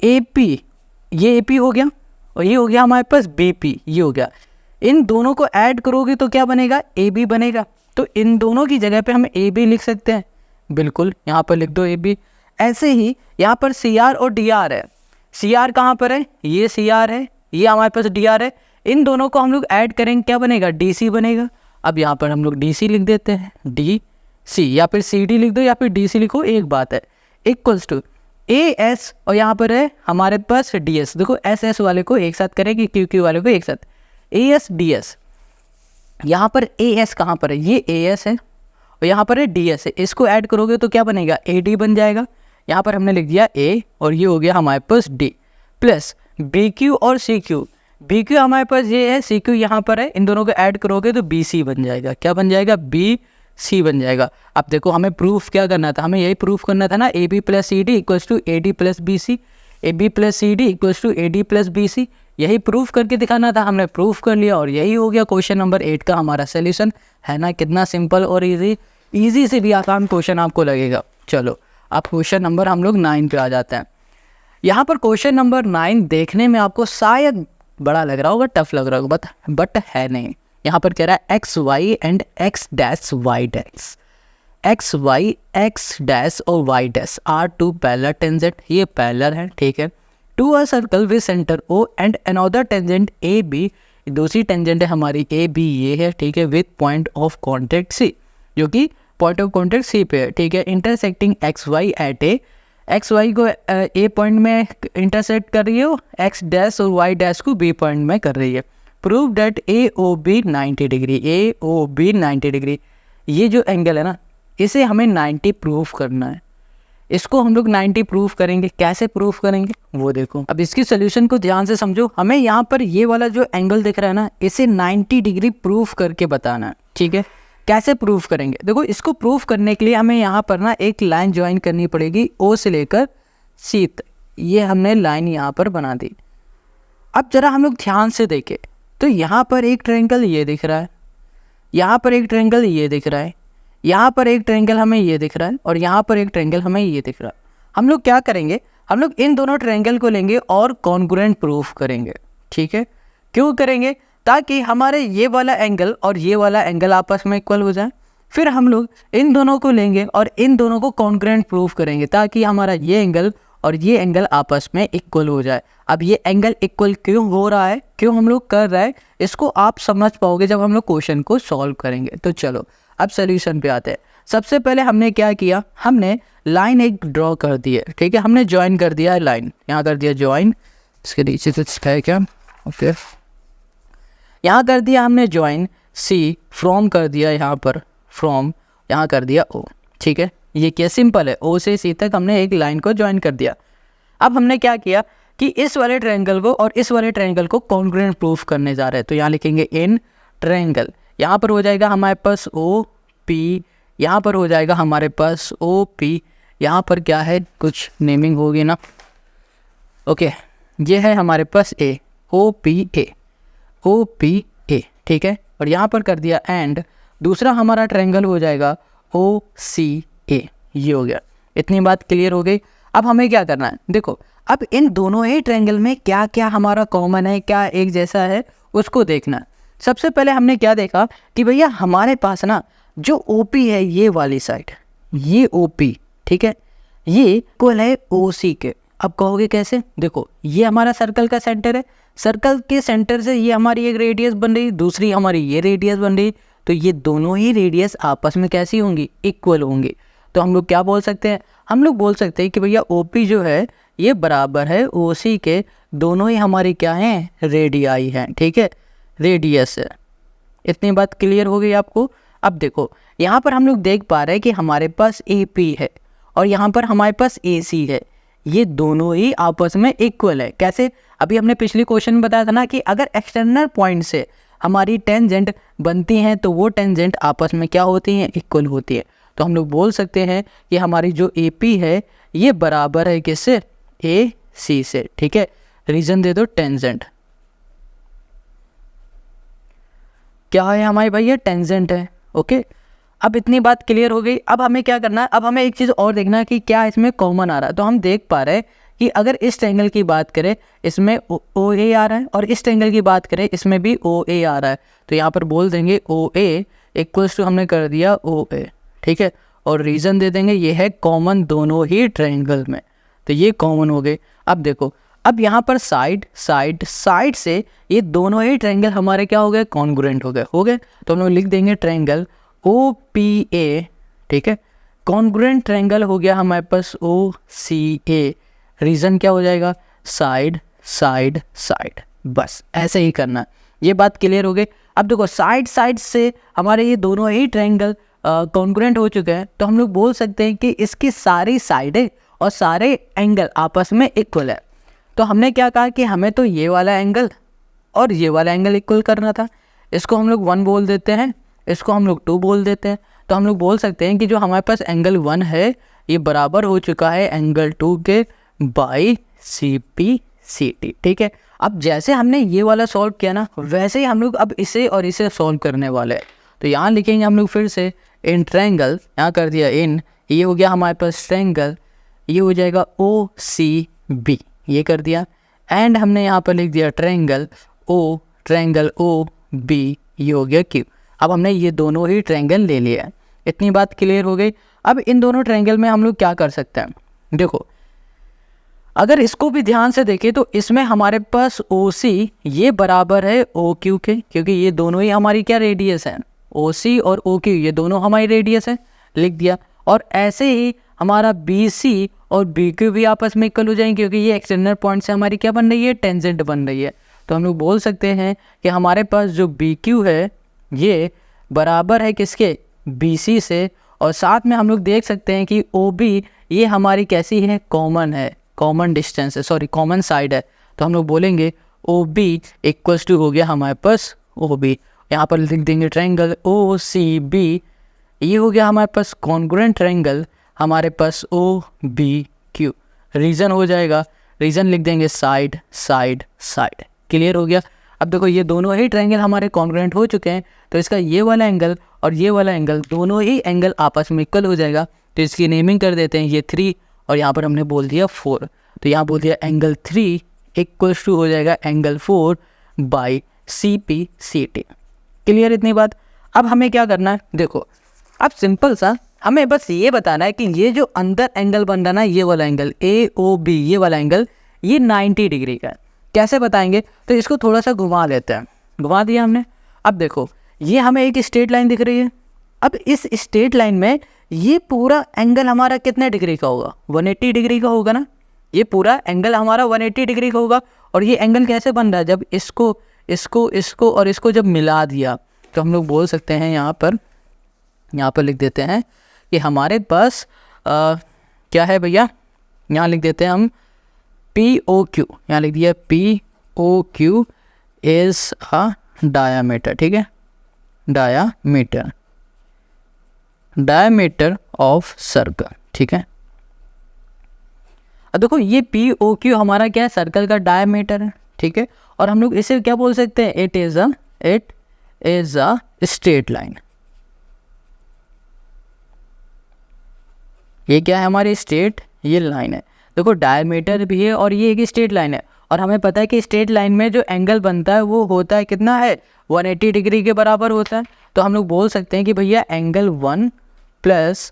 ए पी, ये ए पी हो गया और ये हो गया हमारे पास बी पी, ये हो गया। इन दोनों को ऐड करोगे तो क्या बनेगा, ए बी बनेगा। तो इन दोनों की जगह पे हम ए बी लिख सकते हैं, बिल्कुल यहाँ पर लिख दो ए बी। ऐसे ही यहाँ पर सी आर और डी आर है, सी आर कहाँ पर है, ये सी आर है, ये हमारे पास डी आर है। इन दोनों को हम लोग ऐड करेंगे, क्या बनेगा, डी सी बनेगा। अब यहाँ पर हम लोग डी सी लिख देते हैं, डी सी, या फिर सी डी लिख दो या फिर डी सी लिखो, एक बात है, इक्वल्स टू ए एस और यहाँ पर है हमारे पास डी एस। देखो एस एस वाले को एक साथ करेंगे, क्यू क्यू वाले को एक साथ, ए एस डी एस। यहाँ पर ए एस कहाँ पर है, ये ए एस है और यहाँ पर है डी एस है, इसको ऐड करोगे तो क्या बनेगा, ए डी बन जाएगा। यहाँ पर हमने लिख दिया ए और ये हो गया हमारे पास डी प्लस बी क्यू और सी क्यू, बी क्यू हमारे पास ये है, सी क्यू यहाँ पर है, इन दोनों को ऐड करोगे तो बी सी बन जाएगा। क्या बन जाएगा, बी सी बन जाएगा। अब देखो हमें प्रूफ क्या करना था, हमें यही प्रूफ करना था ना, A B plus C D equals to A D plus B C, A B plus C D equals to A D plus B C, यही प्रूफ करके दिखाना था। हमने प्रूफ कर लिया और यही हो गया क्वेश्चन नंबर 8 का हमारा सोल्यूशन। है ना कितना सिंपल और इजी से भी आसान क्वेश्चन आपको लगेगा। चलो अब क्वेश्चन नंबर हम लोग 9 पे आ जाते हैं। यहाँ पर क्वेश्चन नंबर 9 देखने में आपको शायद बड़ा लग रहा होगा, टफ लग रहा होगा, बट है नहीं। यहाँ पर कह रहा है X Y and X dash Y dash, X Y X dash और Y dash are two parallel tangent, ये पैरेलल है। ठीक है, to a circle with centre O and another tangent A B, दूसरी टेंजेंट है हमारी ए बी, ये है। ठीक है, with point of contact C, जो कि पॉइंट ऑफ कॉन्टेक्ट सी पे है। ठीक है, intersecting X Y at A X Y को ए पॉइंट में इंटरसेक्ट कर रही हो, एक्स डैश और वाई डैश को बी पॉइंट में कर रही है। Prove that A O B 90 degree, A O B 90 degree, ये जो एंगल है ना इसे हमें 90 प्रूफ करना है। इसको हम लोग 90 प्रूफ करेंगे। कैसे प्रूफ करेंगे वो देखो। अब इसकी सोल्यूशन को ध्यान से समझो। हमें यहाँ पर ये वाला जो एंगल दिख रहा है ना इसे 90 डिग्री प्रूफ करके बताना है, ठीक है। कैसे प्रूफ करेंगे, देखो इसको प्रूफ करने के लिए हमें यहाँ पर ना एक लाइन ज्वाइन करनी पड़ेगी ओ से लेकर सी तक। ये हमने लाइन यहाँ पर बना दी। अब जरा हम लोग ध्यान से देखें तो यहाँ पर एक ट्रायंगल ये दिख रहा है, यहाँ पर एक ट्रायंगल ये दिख रहा है, यहाँ पर एक ट्रायंगल हमें ये दिख रहा है और यहाँ पर एक ट्रायंगल हमें ये दिख रहा है। हम लोग क्या करेंगे, हम लोग इन दोनों ट्रायंगल को लेंगे और कॉन्ग्रुएंट प्रूफ करेंगे, ठीक है। क्यों करेंगे, ताकि हमारे ये वाला एंगल और ये वाला एंगल आपस में इक्वल हो जाए। फिर हम लोग इन दोनों को लेंगे और इन दोनों को कॉन्ग्रुएंट प्रूफ करेंगे ताकि हमारा ये एंगल और ये एंगल आपस में इक्वल हो जाए। अब ये एंगल इक्वल क्यों हो रहा है, क्यों हम लोग कर रहे हैं, इसको आप समझ पाओगे जब हम लोग क्वेश्चन को सॉल्व करेंगे। तो चलो अब सोल्यूशन पे आते हैं। सबसे पहले हमने क्या किया, हमने लाइन एक ड्रॉ कर दी है, ठीक है। हमने ज्वाइन कर दिया है लाइन, यहाँ कर दिया ज्वाइन, इसके नीचे कुछ है क्या, ओके, यहाँ कर दिया हमने ज्वाइन सी, फ्रॉम कर दिया यहाँ पर फ्रॉम, यहाँ कर दिया ओ, ठीक है। ये क्या सिंपल है, ओ से सी तक हमने एक लाइन को ज्वाइन कर दिया। अब हमने क्या किया कि इस वाले ट्रायंगल को और इस वाले ट्रायंगल को कॉन्ग्रुएंट प्रूफ करने जा रहे हैं। तो यहाँ लिखेंगे इन ट्रायंगल, यहाँ पर हो जाएगा हमारे पास ओ पी, यहाँ पर हो जाएगा हमारे पास ओ पी, यहाँ पर क्या है कुछ नेमिंग होगी ना, ओके, ये है हमारे पास ए, ओ पी ए, ओ पी ए, ठीक है। और यहाँ पर कर दिया एंड दूसरा हमारा ट्रायंगल हो जाएगा ओ सी ए, ये हो गया। इतनी बात क्लियर हो गई। अब हमें क्या करना है, देखो अब इन दोनों ही ट्रायंगल में क्या क्या हमारा कॉमन है, क्या एक जैसा है, उसको देखना है। सबसे पहले हमने क्या देखा कि भैया हमारे पास ना जो ओपी है ये वाली साइड, ये ओपी, ठीक है, ये इक्वल है ओसी के। अब कहोगे कैसे, देखो ये हमारा सर्कल का सेंटर है, सर्कल के सेंटर से ये हमारी एक रेडियस बन रही, दूसरी हमारी ये रेडियस बन रही, तो ये दोनों ही रेडियस आपस में कैसी होंगी, इक्वल होंगी। तो हम लोग क्या बोल सकते हैं, हम लोग बोल सकते हैं कि भैया ओपी जो है ये बराबर है ओसी के, दोनों ही हमारी क्या हैं, रेडियाई हैं, ठीक है, रेडियस है। इतनी बात क्लियर हो गई आपको। अब देखो यहाँ पर हम लोग देख पा रहे हैं कि हमारे पास ए पी है और यहाँ पर हमारे पास ए सी है, ये दोनों ही आपस में इक्वल है। कैसे, अभी हमने पिछले क्वेश्चन में बताया था ना कि अगर एक्सटर्नल पॉइंट से हमारी टेंजेंट बनती हैं तो वो टेंजेंट आपस में क्या होती हैं, इक्वल होती है। तो हम लोग बोल सकते हैं कि हमारी जो ए पी है ये बराबर है किससे, ए सी से, ठीक है। रीजन दे दो टेंजेंट, क्या है हमारे भाई, ये टेंजेंट है, ओके। अब इतनी बात क्लियर हो गई। अब हमें क्या करना है, अब हमें एक चीज़ और देखना है कि क्या इसमें कॉमन आ रहा है। तो हम देख पा रहे हैं कि अगर इस ट्रायंगल की बात करें इसमें ओ ए आ रहा है और इस ट्रायंगल की बात करें इसमें भी ओ ए आ रहा है, तो यहाँ पर बोल देंगे ओ ए इक्वल्स टू हमने कर दिया ओ ए, ठीक है। और रीज़न दे देंगे ये है कॉमन दोनों ही ट्रायंगल में, तो ये कॉमन हो गए। अब देखो अब यहाँ पर साइड साइड साइड से ये दोनों ही ट्रायंगल हमारे क्या हो गए, कॉन्ग्रुएंट हो गए। तो हम लोग लिख देंगे ट्रायंगल ओ पी ए, ठीक है, कॉन्ग्रुएंट ट्रायंगल हो गया हमारे पास ओ सी ए। रीज़न क्या हो जाएगा, साइड साइड साइड, बस ऐसे ही करना है। ये बात क्लियर हो गई। अब देखो साइड साइड से हमारे ये दोनों ही ट्रायंगल कॉन्ग्रुएंट हो चुके हैं, तो हम लोग बोल सकते हैं कि इसकी सारी साइडें और सारे एंगल आपस में इक्वल है। तो हमने क्या कहा कि हमें तो ये वाला एंगल और ये वाला एंगल इक्वल करना था। इसको हम लोग 1 बोल देते हैं, इसको हम लोग 2 बोल देते हैं। तो हम लोग बोल सकते हैं कि जो हमारे पास एंगल 1 है ये बराबर हो चुका है एंगल 2 के by C P C T, ठीक है। अब जैसे हमने ये वाला सॉल्व किया ना वैसे ही हम लोग अब इसे और इसे सॉल्व करने वाले हैं। तो यहाँ लिखेंगे हम लोग फिर से इन ट्रायंगल, यहाँ कर दिया इन, ये हो गया हमारे पास ट्रायंगल, ये हो जाएगा ओ सी बी, ये कर दिया। एंड हमने यहाँ पर लिख दिया ट्रायंगल ओ बी, ये हो गया क्यू। अब हमने ये दोनों ही ट्रायंगल ले लिया है। इतनी बात क्लियर हो गई। अब इन दोनों ट्रायंगल में हम लोग क्या कर सकते हैं, देखो अगर इसको भी ध्यान से देखें तो इसमें हमारे पास ओ सी ये बराबर है ओ क्यू के, क्योंकि ये दोनों ही हमारी क्या रेडियस है, ओ सी और ओ क्यू ये दोनों हमारी रेडियस है, लिख दिया। और ऐसे ही हमारा बी सी और बी क्यू भी आपस में इक्वल हो जाएंगे, क्योंकि ये एक्सटर्नल पॉइंट से हमारी क्या बन रही है, टेंजेंट बन रही है। तो हम लोग बोल सकते हैं कि हमारे पास जो बी क्यू है ये बराबर है किसके, बी सी से। और साथ में हम लोग देख सकते हैं कि ओ बी ये हमारी कैसी है, कॉमन है, कॉमन डिस्टेंस है, सॉरी कॉमन साइड है। तो हम लोग बोलेंगे ओ बी इक्वल्स टू हो गया हमारे पास ओ बी। यहाँ पर लिख देंगे ट्रायंगल ओ सी बी, ये हो गया हमारे पास कॉन्ग्रुएंट ट्रायंगल हमारे पास ओ बी क्यू। रीजन हो जाएगा, रीजन लिख देंगे साइड साइड साइड। क्लियर हो गया। अब देखो ये दोनों ही ट्रायंगल हमारे कॉन्ग्रुएंट हो चुके हैं, तो इसका ये वाला एंगल और ये वाला एंगल दोनों ही एंगल आपस में इक्वल हो जाएगा। तो इसकी नेमिंग कर देते हैं, ये 3 और यहाँ पर हमने बोल दिया 4। तो यहाँ बोल दिया एंगल 3 इक्वल्स टू हो जाएगा angle 4 by C P C T. Clear इतनी बात। अब हमें क्या करना है, देखो अब सिंपल सा हमें बस ये बताना है कि ये जो अंदर एंगल बन रहा ना, ये वाला एंगल ए ओ बी, ये वाला एंगल ये 90 डिग्री का है। कैसे बताएंगे, तो इसको थोड़ा सा घुमा लेते हैं। घुमा दिया हमने। अब देखो ये हमें एक स्ट्रेट लाइन दिख रही है। अब इस स्ट्रेट लाइन में ये पूरा एंगल हमारा कितने डिग्री का होगा, 180 डिग्री का होगा ना। ये पूरा एंगल हमारा 180 डिग्री का होगा। और ये एंगल कैसे बन रहा है, जब इसको इसको इसको और इसको जब मिला दिया, तो हम लोग बोल सकते हैं यहाँ पर लिख देते हैं कि हमारे पास क्या है भैया, यहाँ लिख देते हैं हम पी ओ क्यू। यहाँ लिख दिया P O Q is a diameter. ठीक है, डायामीटर ऑफ सर्कल। ठीक है, अब देखो ये पी ओ क्यू हमारा क्या है, सर्कल का डायामीटर है। ठीक है, और हम लोग इसे क्या बोल सकते हैं, it is a straight line. ये क्या है हमारी स्ट्रेट, ये लाइन है। देखो डायमीटर भी है और ये एक स्ट्रेट लाइन है। और हमें पता है कि स्ट्रेट लाइन में जो एंगल बनता है वो होता है कितना है, 180 डिग्री के बराबर होता है। तो हम लोग बोल सकते हैं कि भैया angle 1 plus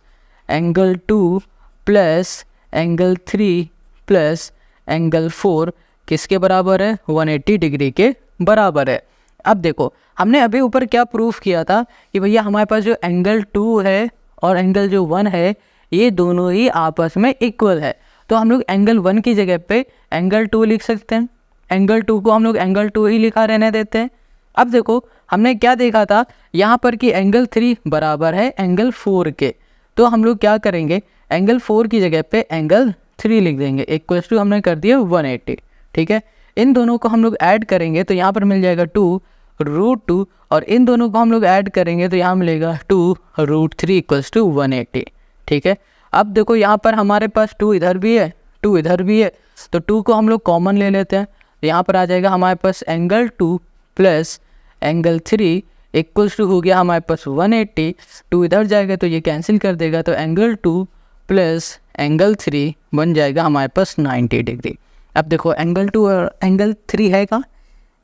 angle 2 plus angle 3 plus angle 4 किसके बराबर है, 180 डिग्री के बराबर है। अब देखो हमने अभी ऊपर क्या प्रूफ किया था कि भैया हमारे पास जो एंगल 2 है और एंगल जो 1 है ये दोनों ही आपस में इक्वल है। तो हम लोग एंगल 1 की जगह पे एंगल 2 लिख सकते हैं। एंगल 2 को हम लोग एंगल 2 ही लिखा रहने देते हैं। अब देखो हमने क्या देखा था यहाँ पर कि एंगल 3 बराबर है एंगल 4 के। तो हम लोग क्या करेंगे, एंगल 4 की जगह पे एंगल 3 लिख देंगे। इक्वल्स टू हमने कर दिया 180। ठीक है, इन दोनों को हम लोग ऐड करेंगे तो यहाँ पर मिल जाएगा 2√2 और इन दोनों को हम लोग ऐड करेंगे तो यहाँ मिलेगा 2√3 इक्वल्स टू 180। ठीक है, अब देखो यहाँ पर हमारे पास 2 इधर भी है 2 इधर भी है, तो 2 को हम लोग कॉमन ले लेते हैं। तो यहाँ पर आ जाएगा हमारे पास angle 2 plus angle 3 equals to हो गया हमारे पास 180। 2 इधर जाएगा तो ये कैंसिल कर देगा, तो एंगल 2 प्लस एंगल 3 बन जाएगा हमारे पास 90 डिग्री। अब देखो एंगल 2 और एंगल 3 है का,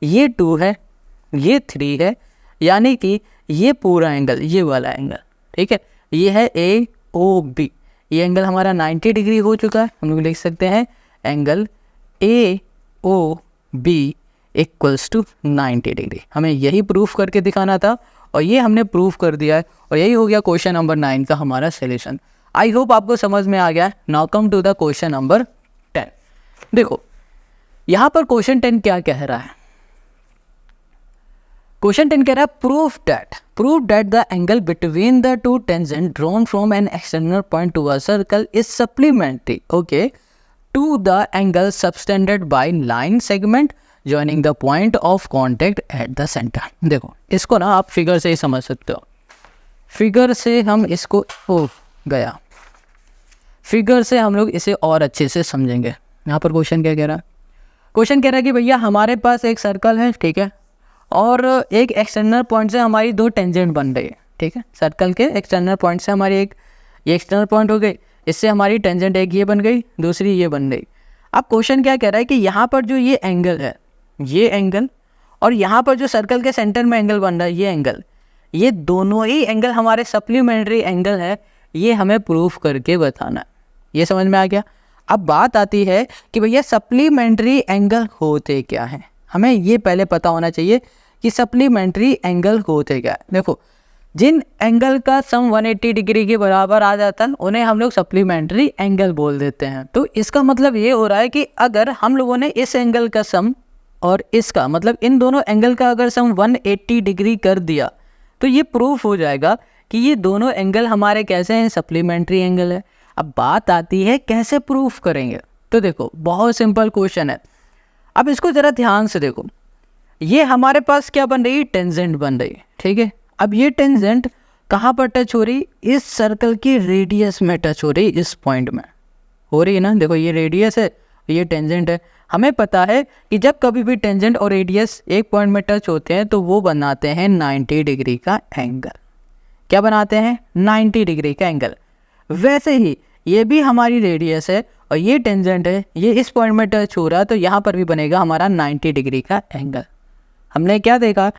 ये 2 है ये 3 है, यानी कि ये पूरा एंगल ये वाला एंगल, ठीक है, ये है ए ओ बी। ये एंगल हमारा 90 डिग्री हो चुका है। हम लोग लिख सकते हैं angle A O B equals to 90 degree. हमें यही प्रूफ करके दिखाना था और ये हमने प्रूफ कर दिया है और यही हो गया क्वेश्चन नंबर 9 का हमारा सॉल्यूशन। आई होप आपको समझ में आ गया है। Now come to the question number 10। देखो यहाँ पर क्वेश्चन 10 क्या कह रहा है, क्वेश्चन 10 कह रहा है proof that the angle between the two tangent drawn from an external point to a circle is supplementary okay to the angle subtended by line segment joining the point of contact at the centre. देखो इसको ना आप figure से ही समझ सकते हो। Figure से हम इसको फिगर से हम लोग इसे और अच्छे से समझेंगे। यहाँ पर क्वेश्चन क्या कह रहा है, क्वेश्चन कह रहा है कि भैया हमारे पास एक सर्कल है, ठीक है, और एक एक्सटर्नल पॉइंट से हमारी 2 टेंजेंट बन रही है, ठीक है। सर्कल के एक्सटर्नल पॉइंट से हमारी एक ये एक्सटर्नल पॉइंट हो गई, इससे हमारी टेंजेंट एक ये बन गई, दूसरी ये बन गई। अब क्वेश्चन क्या कह रहा है कि यहाँ पर जो ये एंगल है, ये एंगल और यहाँ पर जो सर्कल के सेंटर में एंगल बन रहा है, ये एंगल, ये दोनों ही एंगल हमारे सप्लीमेंट्री एंगल है। ये हमें प्रूफ करके बताना है। ये समझ में आ गया। अब बात आती है कि भैया सप्लीमेंट्री एंगल होते क्या हैं। हमें ये पहले पता होना चाहिए कि सप्लीमेंट्री एंगल होते क्या है। देखो जिन एंगल का सम 180 डिग्री के बराबर आ जाता है उन्हें हम लोग सप्लीमेंट्री एंगल बोल देते हैं। तो इसका मतलब ये हो रहा है कि अगर हम लोगों ने इस एंगल का सम और इसका मतलब इन दोनों एंगल का अगर सम 180 डिग्री कर दिया तो ये प्रूफ हो जाएगा कि ये दोनों एंगल हमारे कैसे हैं, सप्लीमेंट्री एंगल है। अब बात आती है कैसे प्रूफ करेंगे। तो देखो बहुत सिंपल क्वेश्चन है। अब इसको ज़रा ध्यान से देखो, ये हमारे पास क्या बन रही है, टेंजेंट बन रही है, ठीक है। अब ये टेंजेंट कहाँ पर टच हो रही, इस सर्कल की रेडियस में टच हो रही, इस पॉइंट में हो रही है ना। देखो ये रेडियस है, ये टेंजेंट है। हमें पता है कि जब कभी भी टेंजेंट और रेडियस एक पॉइंट में टच होते हैं तो वो बनाते हैं 90 डिग्री का एंगल। क्या बनाते हैं, 90 डिग्री का एंगल। वैसे ही ये भी हमारी रेडियस है और ये टेंजेंट है, ये इस पॉइंट में टच हो रहा है तो यहाँ पर भी बनेगा हमारा 90 डिग्री का एंगल। हमने क्या देखा